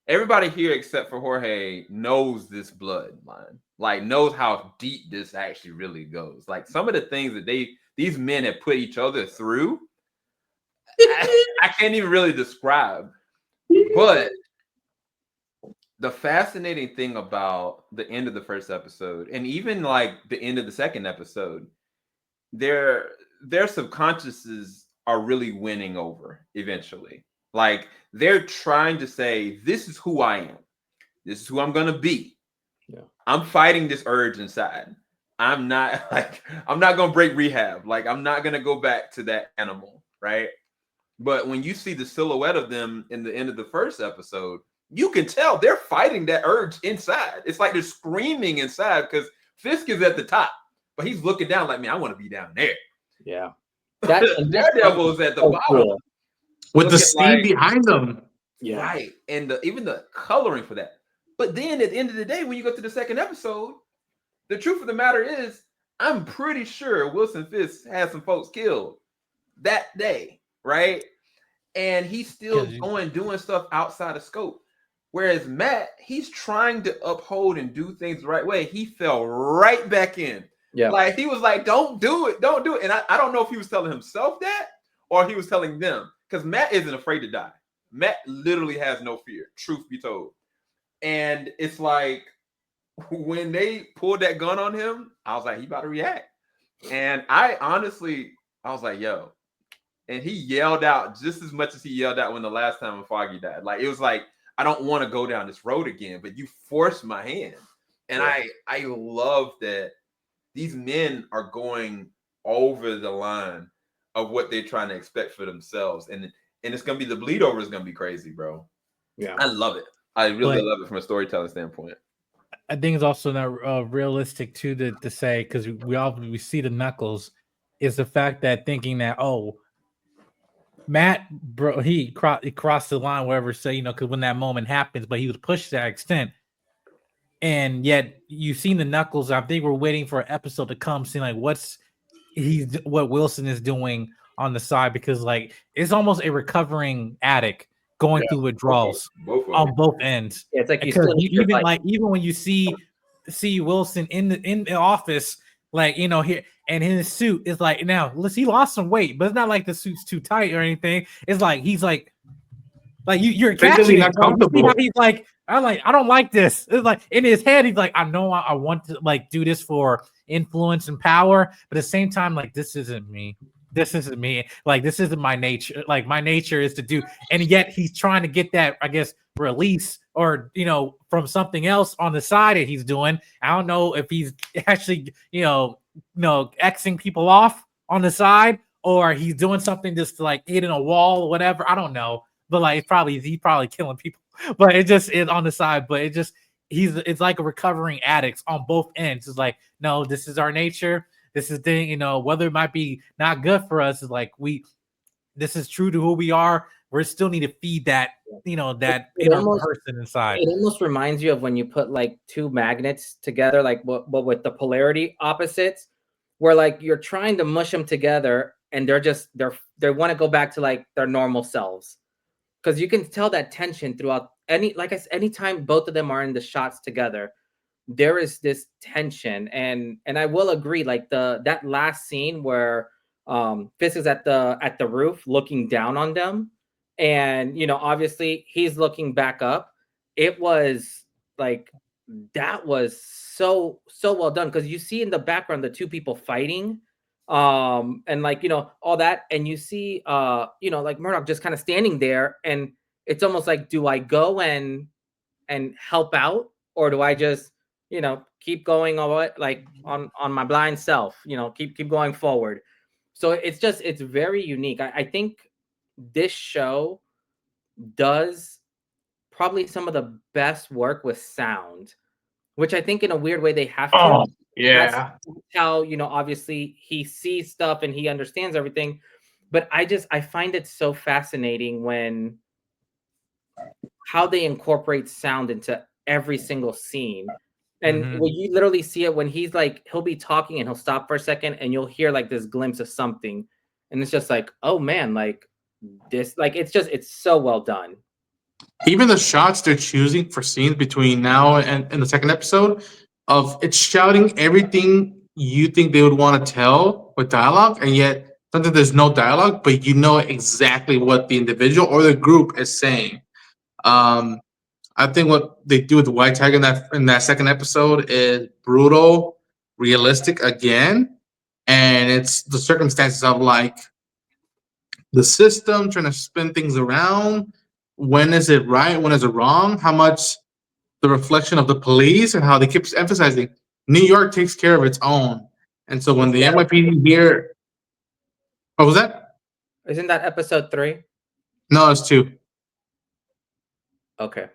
everybody here except for Jorge knows this bloodline, like knows how deep this actually really goes. Like some of the things that these men have put each other through, I can't even really describe. But the fascinating thing about the end of the first episode, and even like the end of the second episode, their subconsciouses are really winning over eventually. Like they're trying to say, this is who I am. This is who I'm gonna be. Yeah. I'm fighting this urge inside. I'm not gonna break rehab. Like I'm not gonna go back to that animal, right? But when you see the silhouette of them in the end of the first episode, you can tell they're fighting that urge inside. It's like they're screaming inside because Fisk is at the top, but he's looking down like, man, I want to be down there. Yeah. Daredevil is at the bottom. Cool. With the steam behind them. Yeah. Right. And even the coloring for that. But then at the end of the day, when you go to the second episode, the truth of the matter is, I'm pretty sure Wilson Fisk had some folks killed that day, right? And he's still doing stuff outside of scope. Whereas Matt, he's trying to uphold and do things the right way. He fell right back in. Yeah. Like he was like, don't do it. Don't do it. And I don't know if he was telling himself that or he was telling them. Because Matt isn't afraid to die. Matt literally has no fear, truth be told. And it's like when they pulled that gun on him, I was like, he about to react. And I was like, yo. And he yelled out just as much as he yelled out when the last time when Foggy died. Like it was like, I don't want to go down this road again, but you forced my hand. And I love that these men are going over the line of what they're trying to expect for themselves. And it's going to be the bleed over is going to be crazy, bro. Yeah. I love it. I really love it from a storytelling standpoint. I think it's also not realistic too to say, because we see the Knuckles, is the fact that thinking that, oh, Matt, bro, he crossed the line, wherever, say, because when that moment happens, but he was pushed to that extent. And yet you've seen the Knuckles. I think we're waiting for an episode to come, seeing like what Wilson is doing on the side, because like it's almost a recovering addict going through withdrawals on both ends. Yeah, it's like even when you see Wilson in the office, like here and in his suit, it's like now he lost some weight, but it's not like the suit's too tight or anything. It's like he's like you're catching it. You how he's like, I don't like this. It's like in his head, he's like, I know I want to like do this for influence and power, but at the same time, like this isn't me. This isn't me. Like this isn't my nature. Like my nature is to do, and yet he's trying to get that, I guess, release or from something else on the side that he's doing. I don't know if he's actually Xing people off on the side, or he's doing something just to like hitting a wall or whatever. I don't know. But like he's probably killing people, but it just is on the side. But it's like a recovering addict on both ends. It's like, no, this is our nature. This is thing, whether it might be not good for us, is like this is true to who we are. We still need to feed that, person inside. It almost reminds you of when you put like two magnets together, like but with the polarity opposites, where like you're trying to mush them together, and they want to go back to like their normal selves. Because you can tell that tension throughout anytime both of them are in the shots together, there is this tension. And I will agree, like that last scene where Fisk is at the roof looking down on them, and obviously he's looking back up. It was like that was so well done, because you see in the background the two people fighting. And like all that, and you see like Murdock just kind of standing there, and it's almost like, do I go and help out, or do I just keep going like on my blind self, keep going forward? So it's very unique. I think this show does probably some of the best work with sound, which I think in a weird way they have to. Yeah. That's how, obviously he sees stuff and he understands everything. But I find it so fascinating how they incorporate sound into every single scene. And when you literally see it when he's like, he'll be talking and he'll stop for a second and you'll hear like this glimpse of something. And it's just like, oh man, like this, like it's so well done. Even the shots they're choosing for scenes between now and the second episode, of it's shouting everything you think they would want to tell with dialogue, and yet sometimes there's no dialogue, but you know exactly what the individual or the group is saying. I think what they do with the White Tiger in that second episode is brutal, realistic again, and it's the circumstances of like the system trying to spin things around. When is it right? When is it wrong? How much the reflection of the police and how they keep emphasizing New York takes care of its own. And so when the NYPD here, what was that? Isn't that episode 3? No, it's 2. Okay.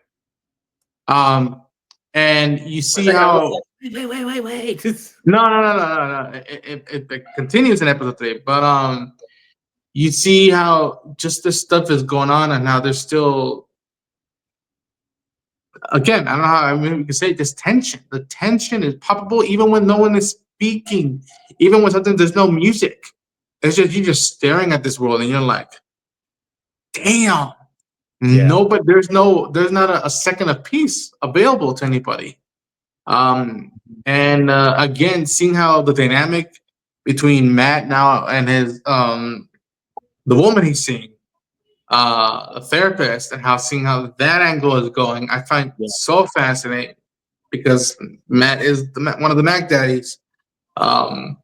And you see how wait. no. It continues in episode 3, but you see how just this stuff is going on and how there's still, again, I don't know how we can say this tension. The tension is palpable even when no one is speaking, even when there's no music. It's just you're just staring at this world and you're like, damn, Yeah. No, but there's not a second of peace available to anybody. And again, seeing how the dynamic between Matt now and his the woman he's seeing, a therapist, and seeing how that angle is going, I find so fascinating because Matt is one of the Mac daddies, and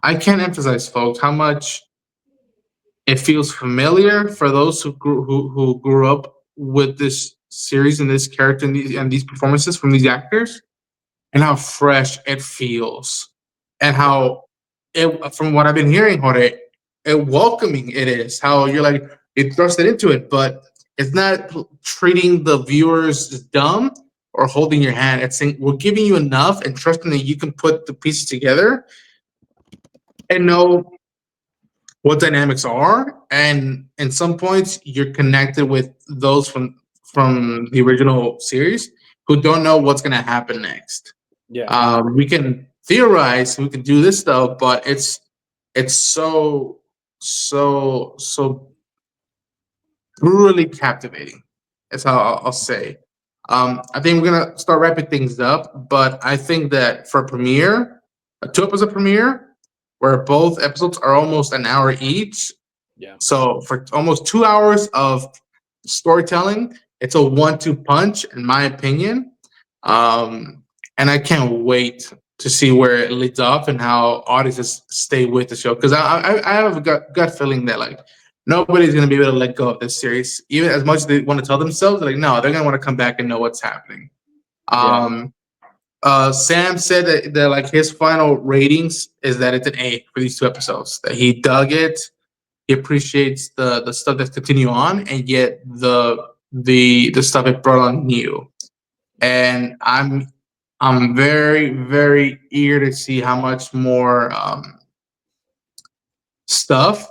I can't emphasize, folks, how much it feels familiar for those who grew up with this series and this character and these performances from these actors, and how fresh it feels, and how it, from what I've been hearing, Jorge, it welcoming it is. How you're like it thrusted into it, but it's not treating the viewers as dumb or holding your hand. It's saying we're giving you enough and trusting that you can put the pieces together and know what dynamics are, and in some points you're connected with those from the original series who don't know what's going to happen next. We can theorize, we can do this stuff, but it's so brutally captivating. That's how I'll say. I think we're gonna start wrapping things up, but I think that for a premiere, a 2-episode premiere, where both episodes are almost an hour each. Yeah. So for almost 2 hours of storytelling, it's a 1-2 punch, in my opinion. And I can't wait to see where it leads off and how audiences stay with the show. Because I have a gut feeling that like nobody's gonna be able to let go of this series, even as much as they want to tell themselves. Like, no, they're gonna want to come back and know what's happening. Sam said that like his final ratings is that it's an A for these 2 episodes. That he dug it, he appreciates the stuff that's continue on, and yet the stuff it brought on new. And I'm very, very eager to see how much more stuff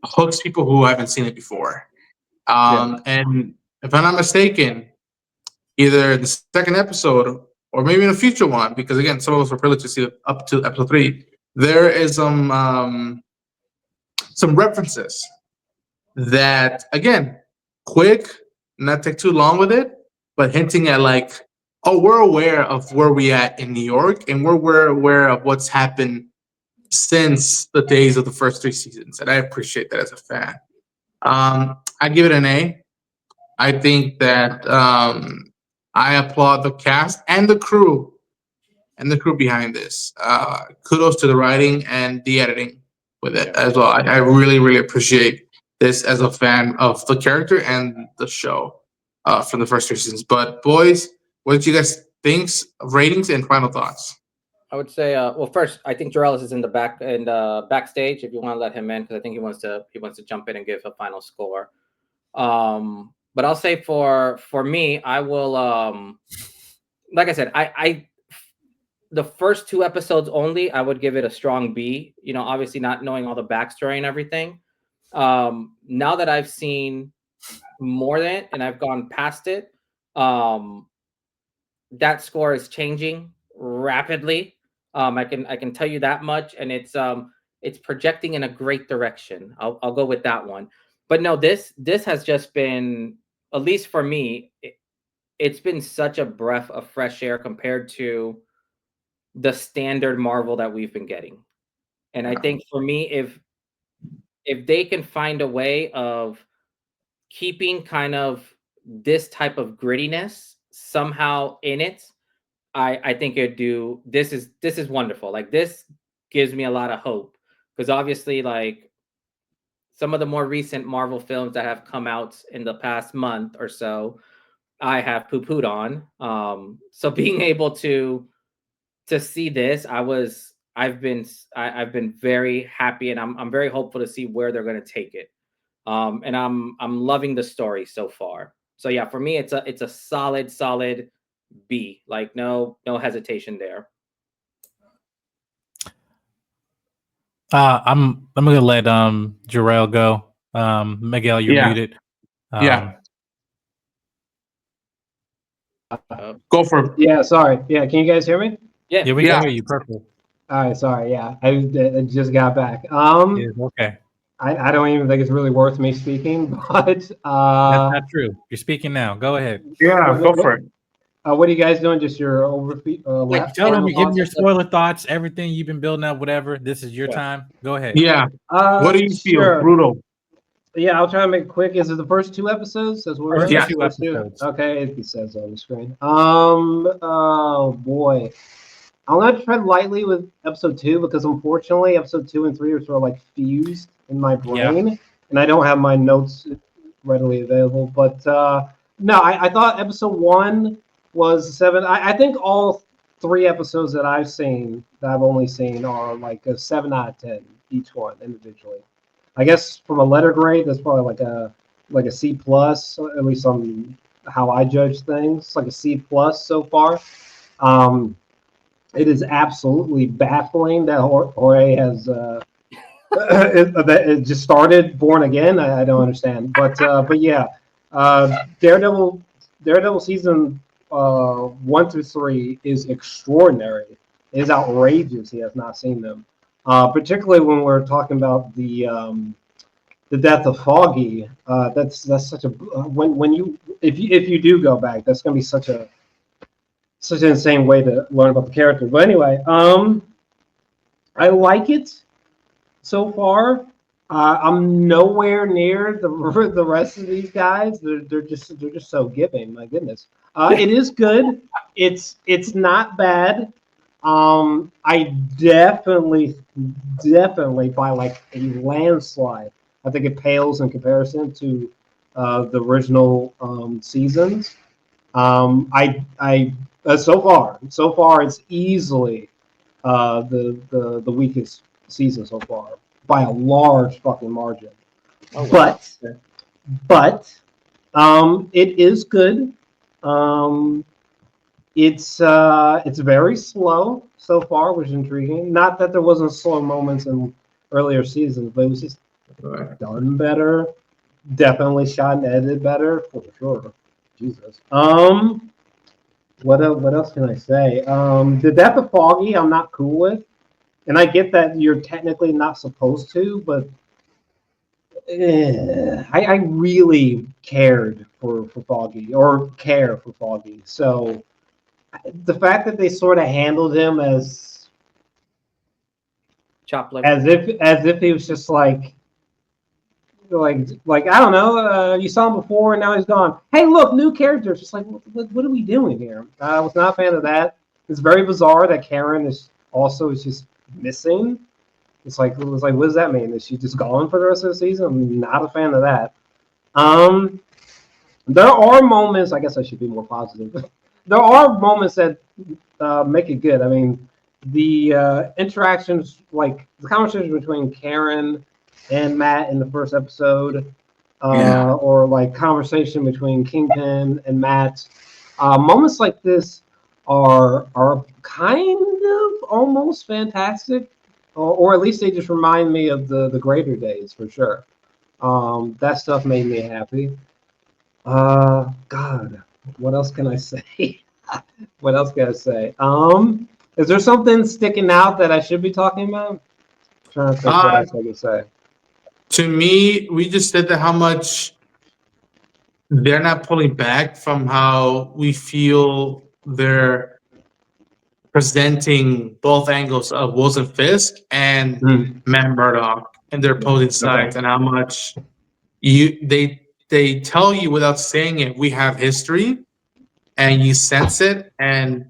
hooks people who haven't seen it before. And if I'm not mistaken, either the second episode or maybe in a future one, because again, some of us were privileged to see up to episode 3. There is some references that, again, quick, not take too long with it, but hinting at like, oh, we're aware of where we at in New York, and we're aware of what's happened since the days of the first 3 seasons, and I appreciate that as a fan. I give it an A. I think that I applaud the cast and the crew behind this. Kudos to the writing and the editing with it as well. I really, really appreciate this as a fan of the character and the show from the first 3 seasons. But boys, what did you guys think of ratings and final thoughts? I would say, well, first, I think Jarrell is in the backstage. If you want to let him in, because I think he wants to jump in and give a final score. But I'll say for me, I will, like I said, I the first 2 episodes only, I would give it a strong B. You know, obviously not knowing all the backstory and everything. Now that I've seen more than it and I've gone past it, that score is changing rapidly. I can tell you that much, and it's projecting in a great direction. I'll go with that one. But no, this has just been, at least for me, it's been such a breath of fresh air compared to the standard Marvel that we've been getting. And I think for me, if they can find a way of keeping kind of this type of grittiness somehow in it, I think it'd do. This is wonderful. Like, this gives me a lot of hope, because obviously, like, some of the more recent Marvel films that have come out in the past month or so, I have poo-pooed on. So being able to see this, I've been very happy, and I'm very hopeful to see where they're going to take it. And I'm loving the story so far. So yeah, for me, it's a solid B. Like, no hesitation there. I'm gonna let Jarrell go. Miguel, you're muted. Go for it. Yeah, sorry. Yeah, can you guys hear me? Yeah, we can hear you. Perfect. All right, sorry. Yeah, I just got back. Okay. I don't even think it's really worth me speaking, but That's not true. You're speaking now. Go ahead. Yeah, go for it. What are you guys doing? Just your Tell them you're giving your thoughts? spoiler thoughts, everything you've been building up, whatever. This is your Yeah. time. Go ahead. Yeah. What do you feel? Sure. Brutal. Yeah, I'll try to make it quick. Is it the first 2 episodes? That's what First we're Yeah. two First two? episodes. Okay, it says on the screen. Oh boy. I'm gonna tread lightly with episode 2 because unfortunately episode 2 and 3 are sort of like fused in my brain, and I don't have my notes readily available. But no, I thought episode 1 was 7. I think all 3 episodes that I've only seen are like a 7 out of 10 each one individually. I guess from a letter grade, that's probably like a C plus, at least on how I judge things. Like a C plus so far. It is absolutely baffling that Jorge has it just started Born Again. I don't understand, but yeah, Daredevil season 1 through 3 is extraordinary. It is outrageous. He has not seen them, particularly when we're talking about the death of Foggy. That's such a when you if you do go back, that's going to be such an insane way to learn about the character. But anyway, I like it so far. I'm nowhere near the rest of these guys. They're just so giving. My goodness, it is good. It's not bad. I definitely by like a landslide. I think it pales in comparison to the original seasons. I so far it's easily the weakest season so far by a large fucking margin. Oh, wow. But it is good. It's very slow so far, which is intriguing. Not that there wasn't slow moments in earlier seasons, but it was just done better. Definitely shot and edited better for sure. Jesus. What else can I say? The death of Foggy, I'm not cool with, and I get that you're technically not supposed to, but I really cared for Foggy or care for Foggy. So the fact that they sort of handled him as if he was just like I don't know, you saw him before and now he's gone. Hey, look, new characters. Just like what are we doing here? I was not a fan of that. It's very bizarre that Karen is just missing. It was like, what does that mean? Is she just gone for the rest of the season? I'm not a fan of that. There are moments. I guess I should be more positive. There are moments that make it good. I mean, the interactions, like the conversation between Karen and Matt in the first episode, or like conversation between Kingpin and Matt. Moments like this are kind of almost fantastic, or at least they just remind me of the greater days for sure. That stuff made me happy. God, what else can I say? What else can I say? Is there something sticking out that I should be talking about? I'm trying to think what else I can say. To me, we just said that how much they're not pulling back from how we feel they're presenting both angles of Wilson Fisk and Matt Murdock and their opposing sides, and how much they tell you without saying it, we have history, and you sense it, and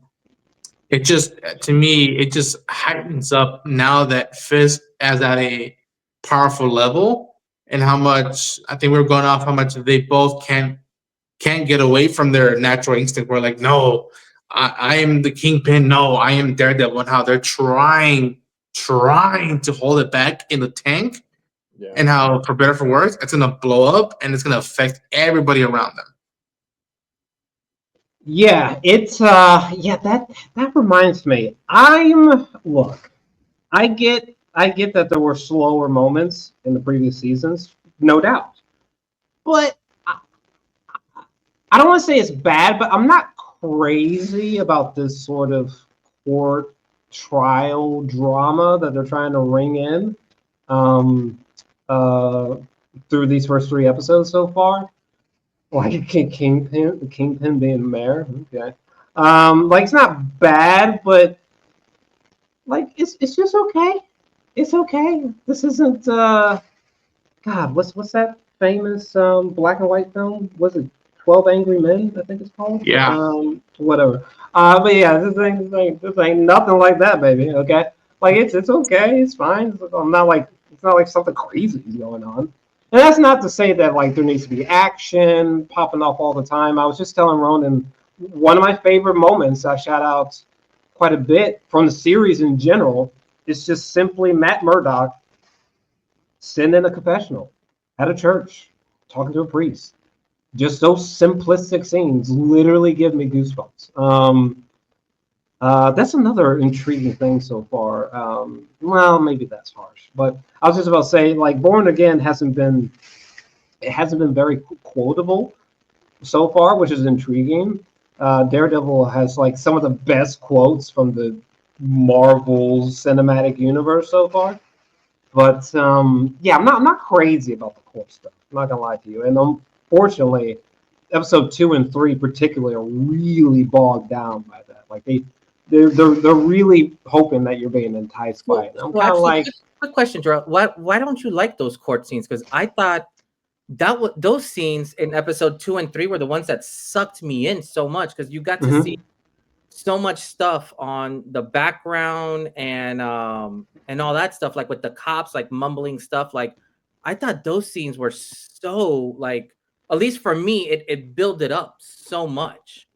it just, to me, it just heightens up now that Fisk is at a powerful level, and how much I think we're going off how much they both can't get away from their natural instinct. We're like, no, I am the Kingpin. No, I am Daredevil. And how they're trying to hold it back in the tank, and how, for better or for worse, it's gonna blow up and it's gonna affect everybody around them. Yeah, it's that reminds me. I get that there were slower moments in the previous seasons, no doubt. But I don't want to say it's bad, but I'm not crazy about this sort of court trial drama that they're trying to ring in. through these first 3 episodes so far. Like Kingpin being mayor. Okay. Like it's not bad, but like it's just okay. It's okay. This isn't God, what's that famous black and white film? Was it 12 Angry Men, I think it's called? Yeah. Whatever. But yeah, this ain't nothing like that, baby. Okay. Like it's okay, it's fine. It's not like something crazy is going on. And that's not to say that like there needs to be action popping off all the time. I was just telling Ronan one of my favorite moments I shout out quite a bit from the series in general is just simply Matt Murdock sitting in a confessional at a church, talking to a priest. Just those simplistic scenes literally give me goosebumps. That's another intriguing thing so far. Well, maybe that's harsh, but I was just about to say, like, Born Again hasn't been very quotable so far, which is intriguing. Daredevil has like some of the best quotes from the Marvel Cinematic Universe so far. But yeah, I'm not crazy about the core stuff. I'm not gonna lie to you. And unfortunately, episode 2 and 3 particularly are really bogged down by that. Like they're really hoping that you're being enticed by it. And I'm kind of like, quick question, Joe. Why don't you like those court scenes? Because I thought those scenes in episode 2 and 3 were the ones that sucked me in so much because you got to see so much stuff on the background and all that stuff, like with the cops like mumbling stuff. Like I thought those scenes were so like, at least for me, it built it up so much.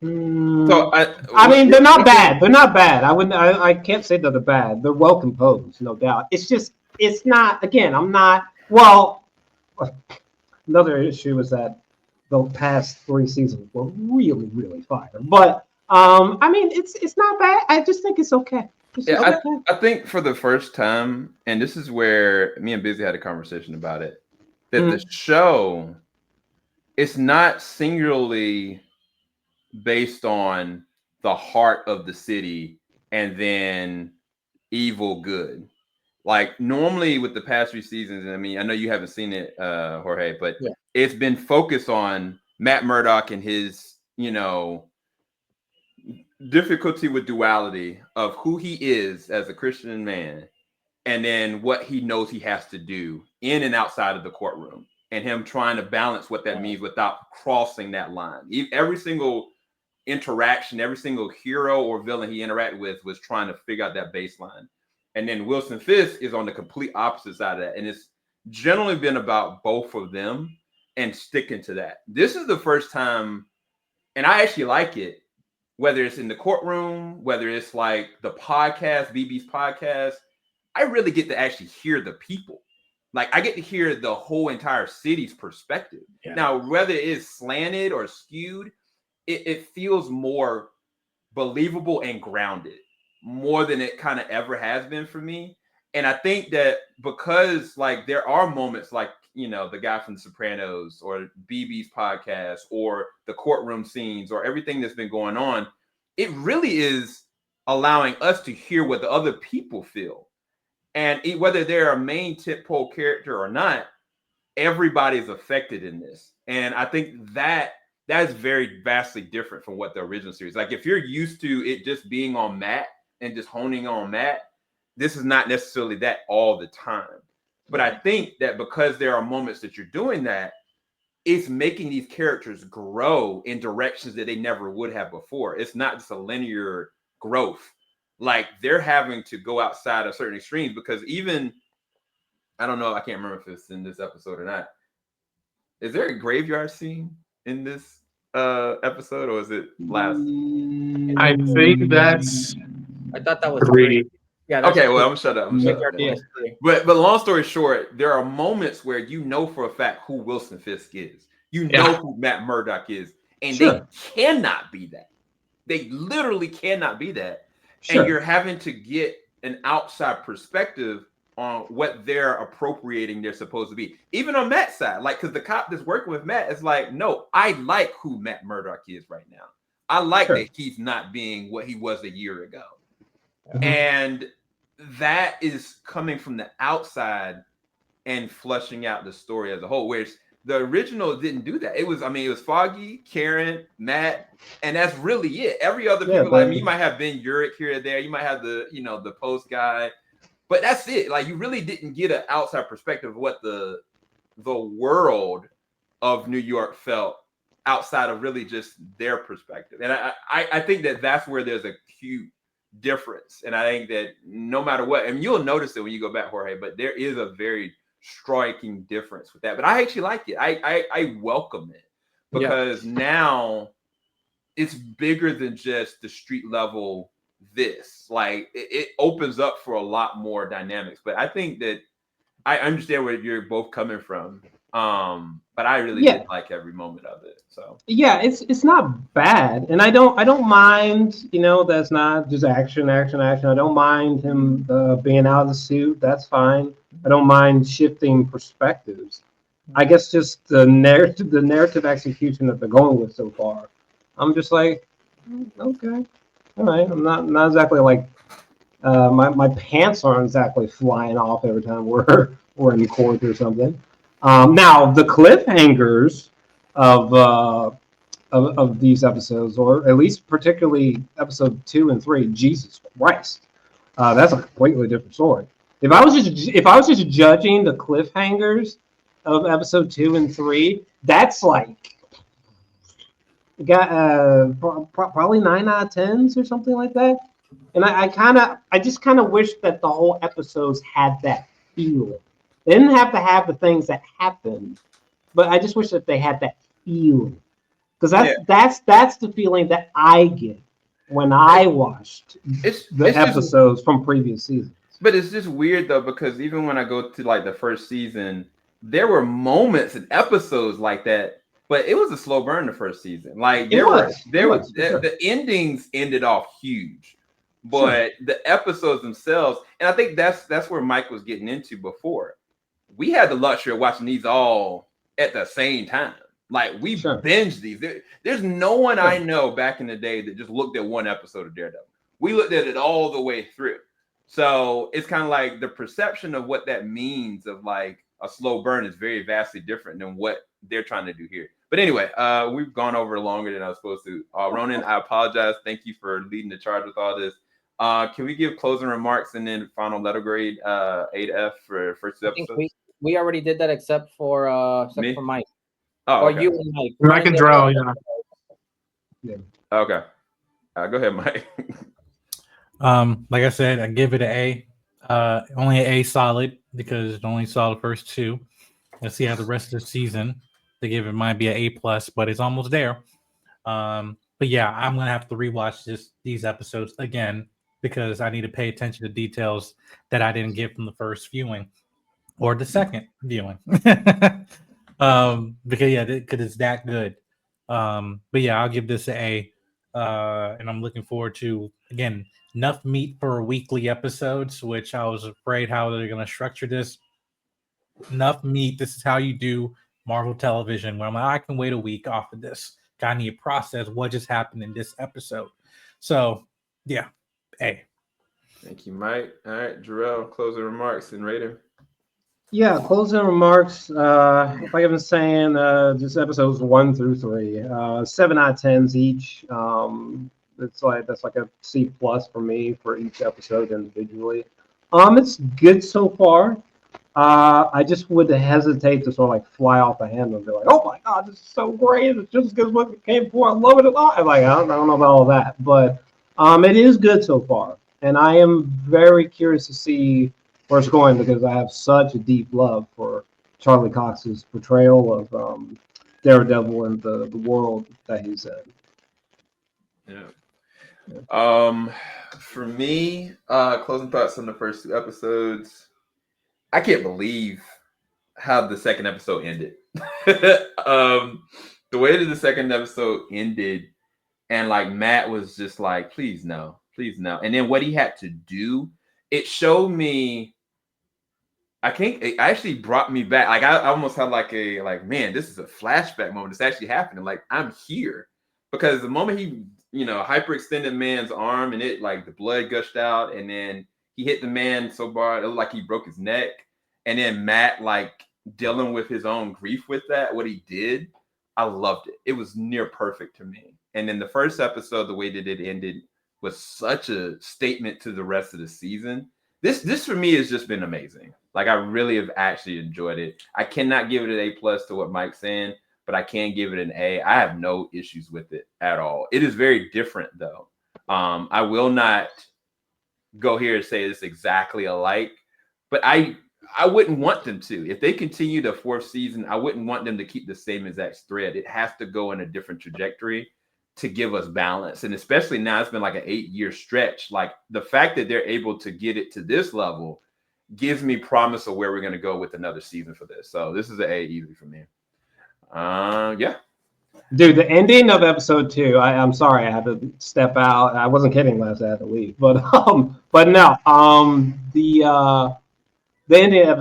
So I mean, they're not bad. They're not bad. I can't say that they're bad. They're well composed, no doubt. It's just it's not. Again, I'm not. Well, another issue is that the past 3 seasons were really fire. But I mean, it's not bad. I just think it's okay. Yeah, I think for the first time, and this is where me and Bizzy had a conversation about it, that the show is not singularly based on the heart of the city and then evil good. Like normally with the past 3 seasons, and I mean, I know you haven't seen it, Jorge, but it's been focused on Matt Murdock and his, difficulty with duality of who he is as a Christian man and then what he knows he has to do in and outside of the courtroom and him trying to balance what that means without crossing that line. Every single interaction, every single hero or villain he interacted with was trying to figure out that baseline. And then Wilson Fisk is on the complete opposite side of that. And it's generally been about both of them and sticking to that. This is the first time, and I actually like it, whether it's in the courtroom, whether it's like the podcast, BB's podcast, I really get to actually hear the people. Like I get to hear the whole entire city's perspective. Yeah. Now, whether it is slanted or skewed, it feels more believable and grounded, more than it kind of ever has been for me. And I think that because like there are moments like, the guy from The Sopranos or BB's podcast or the courtroom scenes or everything that's been going on, it really is allowing us to hear what the other people feel. And whether they're a main tentpole character or not, everybody's affected in this. And I think that is very vastly different from what the original series. Like if you're used to it just being on Matt and just honing on Matt, this is not necessarily that all the time. But I think that because there are moments that you're doing that, it's making these characters grow in directions that they never would have before. It's not just a linear growth. Like they're having to go outside of certain extremes because even, I don't know, I can't remember if it's in this episode or not. Is there a graveyard scene in this episode or is it last? I think that's. I thought that was 3. Yeah. Okay, well, I'm shut up. But long story short, there are moments where you know for a fact who Wilson Fisk is. You know who Matt Murdock is, and they cannot be that. They literally cannot be that. And you're having to get an outside perspective on what they're appropriating they're supposed to be. Even on Matt's side, like, because the cop that's working with Matt is like, no, I like who Matt Murdock is right now. I like that he's not being what he was a year ago. And that is coming from the outside and flushing out the story as a whole. Whereas the original didn't do that. It was Foggy, Karen, Matt, and that's really it. Every other people, like you might have Ben Urich here or there. You might have the post guy, but that's it. Like you really didn't get an outside perspective of what the world of New York felt outside of really just their perspective. And I think that's where there's a huge difference. And I think that no matter what, and you'll notice it when you go back, Jorge, but there is a very striking difference with that. But I actually like it. I welcome it because now it's bigger than just the street level like it opens up for a lot more dynamics. But I think that I understand where you're both coming from. But I really did like every moment of it. So it's not bad, and I don't mind. That's not just action. I don't mind him being out of the suit. That's fine. I don't mind shifting perspectives. I guess just the narrative execution that they're going with so far. I'm just like, okay, all right. I'm not exactly like my pants aren't exactly flying off every time we're in court or something. Now the cliffhangers of these episodes, or at least particularly episode 2 and 3, Jesus Christ, that's a completely different story. If I was just judging the cliffhangers of episode 2 and 3, that's like got probably 9 out of 10s or something like that. And I just kind of wish that the whole episodes had that feeling. They didn't have to have the things that happened, but I just wish that they had that feeling, because that's the feeling that I get when I watched the episodes from previous seasons. But it's just weird though, because even when I go to like the first season, there were moments and episodes like that, but it was a slow burn the first season. Like the endings ended off huge. But the episodes themselves, and I think that's where Mike was getting into before. We had the luxury of watching these all at the same time. Like we binged these. There's no one I know back in the day that just looked at one episode of Daredevil. We looked at it all the way through. So it's kind of like the perception of what that means of like a slow burn is very vastly different than what they're trying to do here. But anyway, we've gone over longer than I was supposed to. Ronin, I apologize. Thank you for leading the charge with all this. Can we give closing remarks and then final letter grade 8F for first 2 episodes? We already did that except for Mike. Oh, or okay. you and Mike. Mike and Drow, yeah. Okay. Go ahead, Mike. Like I said, I give it an A. Only an A solid because it only saw the first 2. Let's see how the rest of the season. They give it might be an A+, but it's almost there. But yeah, I'm gonna have to rewatch these episodes again because I need to pay attention to details that I didn't get from the first viewing or the second viewing. Because it's that good. But yeah, I'll give this an A. And I'm looking forward to, again, enough meat for weekly episodes, which I was afraid how they're going to structure this. Enough meat. This is how you do Marvel television, where I'm like, I can wait a week off of this. I need to process what just happened in this episode. So, yeah, A. Thank you, Mike. All right, Jarrell, closing remarks and rate him. Yeah, closing remarks. Like I've been saying, just episodes 1 through 3, 7 out of 10s each. That's like a C+ for me for each episode individually. It's good so far. I just would hesitate to sort of like fly off the handle and be like, oh my God, this is so great. It's just as good as what it came before. I love it a lot. I'm like, I don't know about all that, but it is good so far. And I am very curious to see where it's going because I have such a deep love for Charlie Cox's portrayal of Daredevil and the world that he's in. Yeah. For me, closing thoughts on the first 2 episodes. I can't believe how the second episode ended. The way that the second episode ended, and like Matt was just like, please no. And then what he had to do, it showed me, I think it actually brought me back. Like I almost had man, this is a flashback moment. It's actually happening. Like I'm here. Because the moment he, hyperextended man's arm and it like the blood gushed out and then he hit the man so hard, it looked like he broke his neck. and then Matt like dealing with his own grief with that, what he did, I loved it. It was near perfect to me. And then the first episode, the way that it ended was such a statement to the rest of the season. This for me has just been amazing. Like I really have actually enjoyed it. I cannot give it an A+ to what Mike's saying, but I can give it an A. I have no issues with it at all. It is very different though. I will not go here and say it's exactly alike, but I wouldn't want them to. If they continue the 4th season, I wouldn't want them to keep the same exact thread. It has to go in a different trajectory to give us balance. And especially now it's been like an 8-year stretch. Like the fact that they're able to get it to this level gives me promise of where we're going to go with another season for this. So this is an A easy for me. Yeah. Dude, the ending of episode 2, I'm sorry I had to step out. I wasn't kidding last, I had to leave. But no, the ending of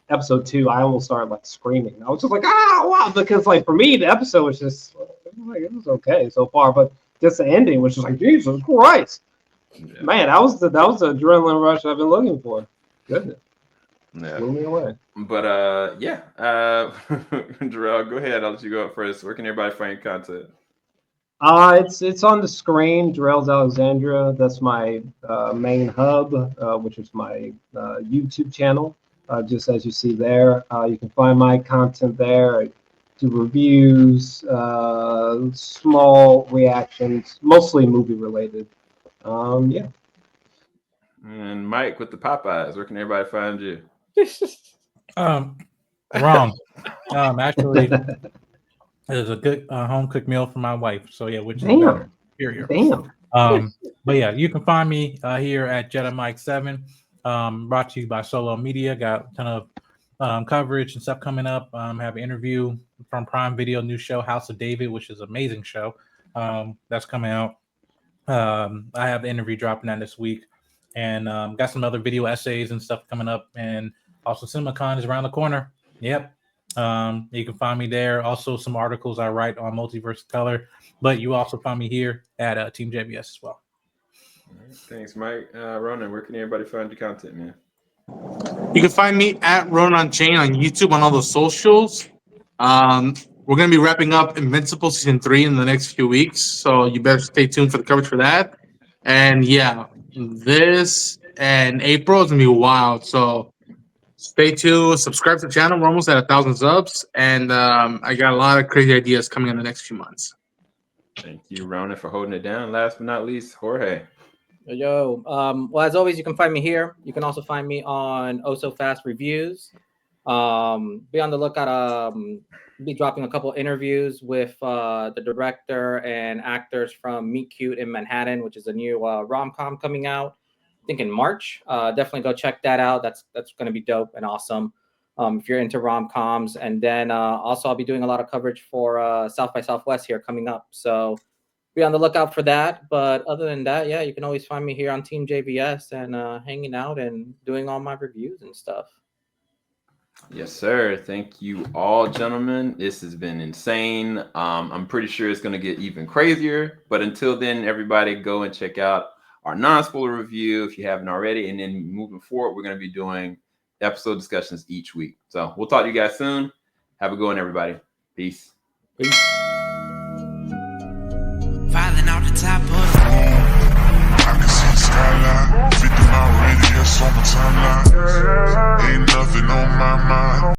episode 2, I almost started like screaming. I was just like, wow, because like for me, the episode was just like, it was okay so far, but just the ending was just like, Jesus Christ. Yeah. Man, that was the adrenaline rush I've been looking for. Goodness. Yeah. Blew me away. But Jarrell, go ahead. I'll let you go up first. Where can everybody find your content? It's on the screen. Jarrell's Alexandria. That's my main hub, which is my YouTube channel. Just as you see there, you can find my content there. I do reviews, small reactions, mostly movie related. Yeah. And Mike with the Popeyes. Where can everybody find you? Wrong. Actually, there's a good home cooked meal for my wife. So yeah, which is better. Here. Damn. But yeah, you can find me here at Jedi Mike 7. Brought to you by Solo Media. Got a ton of coverage and stuff coming up. Have an interview from Prime Video, new show House of David, which is an amazing show. That's coming out. I have the interview dropping that this week, and got some other video essays and stuff coming up. And also CinemaCon is around the corner. Yep. You can find me there. Also some articles I write on Multiverse Color, but you also find me here at TeamJVS as well. Right, thanks, Mike. Ronin, where can everybody find your content, man? You can find me at Ronin Chain on YouTube on all the socials. We're going to be wrapping up Invincible Season 3 in the next few weeks, so you better stay tuned for the coverage for that. And yeah, this and April is going to be wild, so stay tuned. Subscribe to the channel. We're almost at 1,000 subs, and I got a lot of crazy ideas coming in the next few months. Thank you, Ronin, for holding it down. Last but not least, Jorge. Yo, well, as always, you can find me here. You can also find me on Oh So Fast Reviews. Be on the lookout. Be dropping a couple interviews with the director and actors from Meet Cute in Manhattan, which is a new rom-com coming out, I think in March. Definitely go check that out. That's going to be dope and awesome if you're into rom-coms. And then also I'll be doing a lot of coverage for South by Southwest here coming up. So be on the lookout for that. But other than that, yeah, you can always find me here on TeamJVS and hanging out and doing all my reviews and stuff. Yes, sir. Thank you all, gentlemen. This has been insane. I'm pretty sure it's going to get even crazier. But until then, everybody go and check out our non-spoiler review if you haven't already. And then moving forward, we're going to be doing episode discussions each week. So we'll talk to you guys soon. Have a good one, everybody. Peace. Peace. Filing out the top of I can see the skyline, 50 mile radius on my timeline. Ain't nothing on my mind.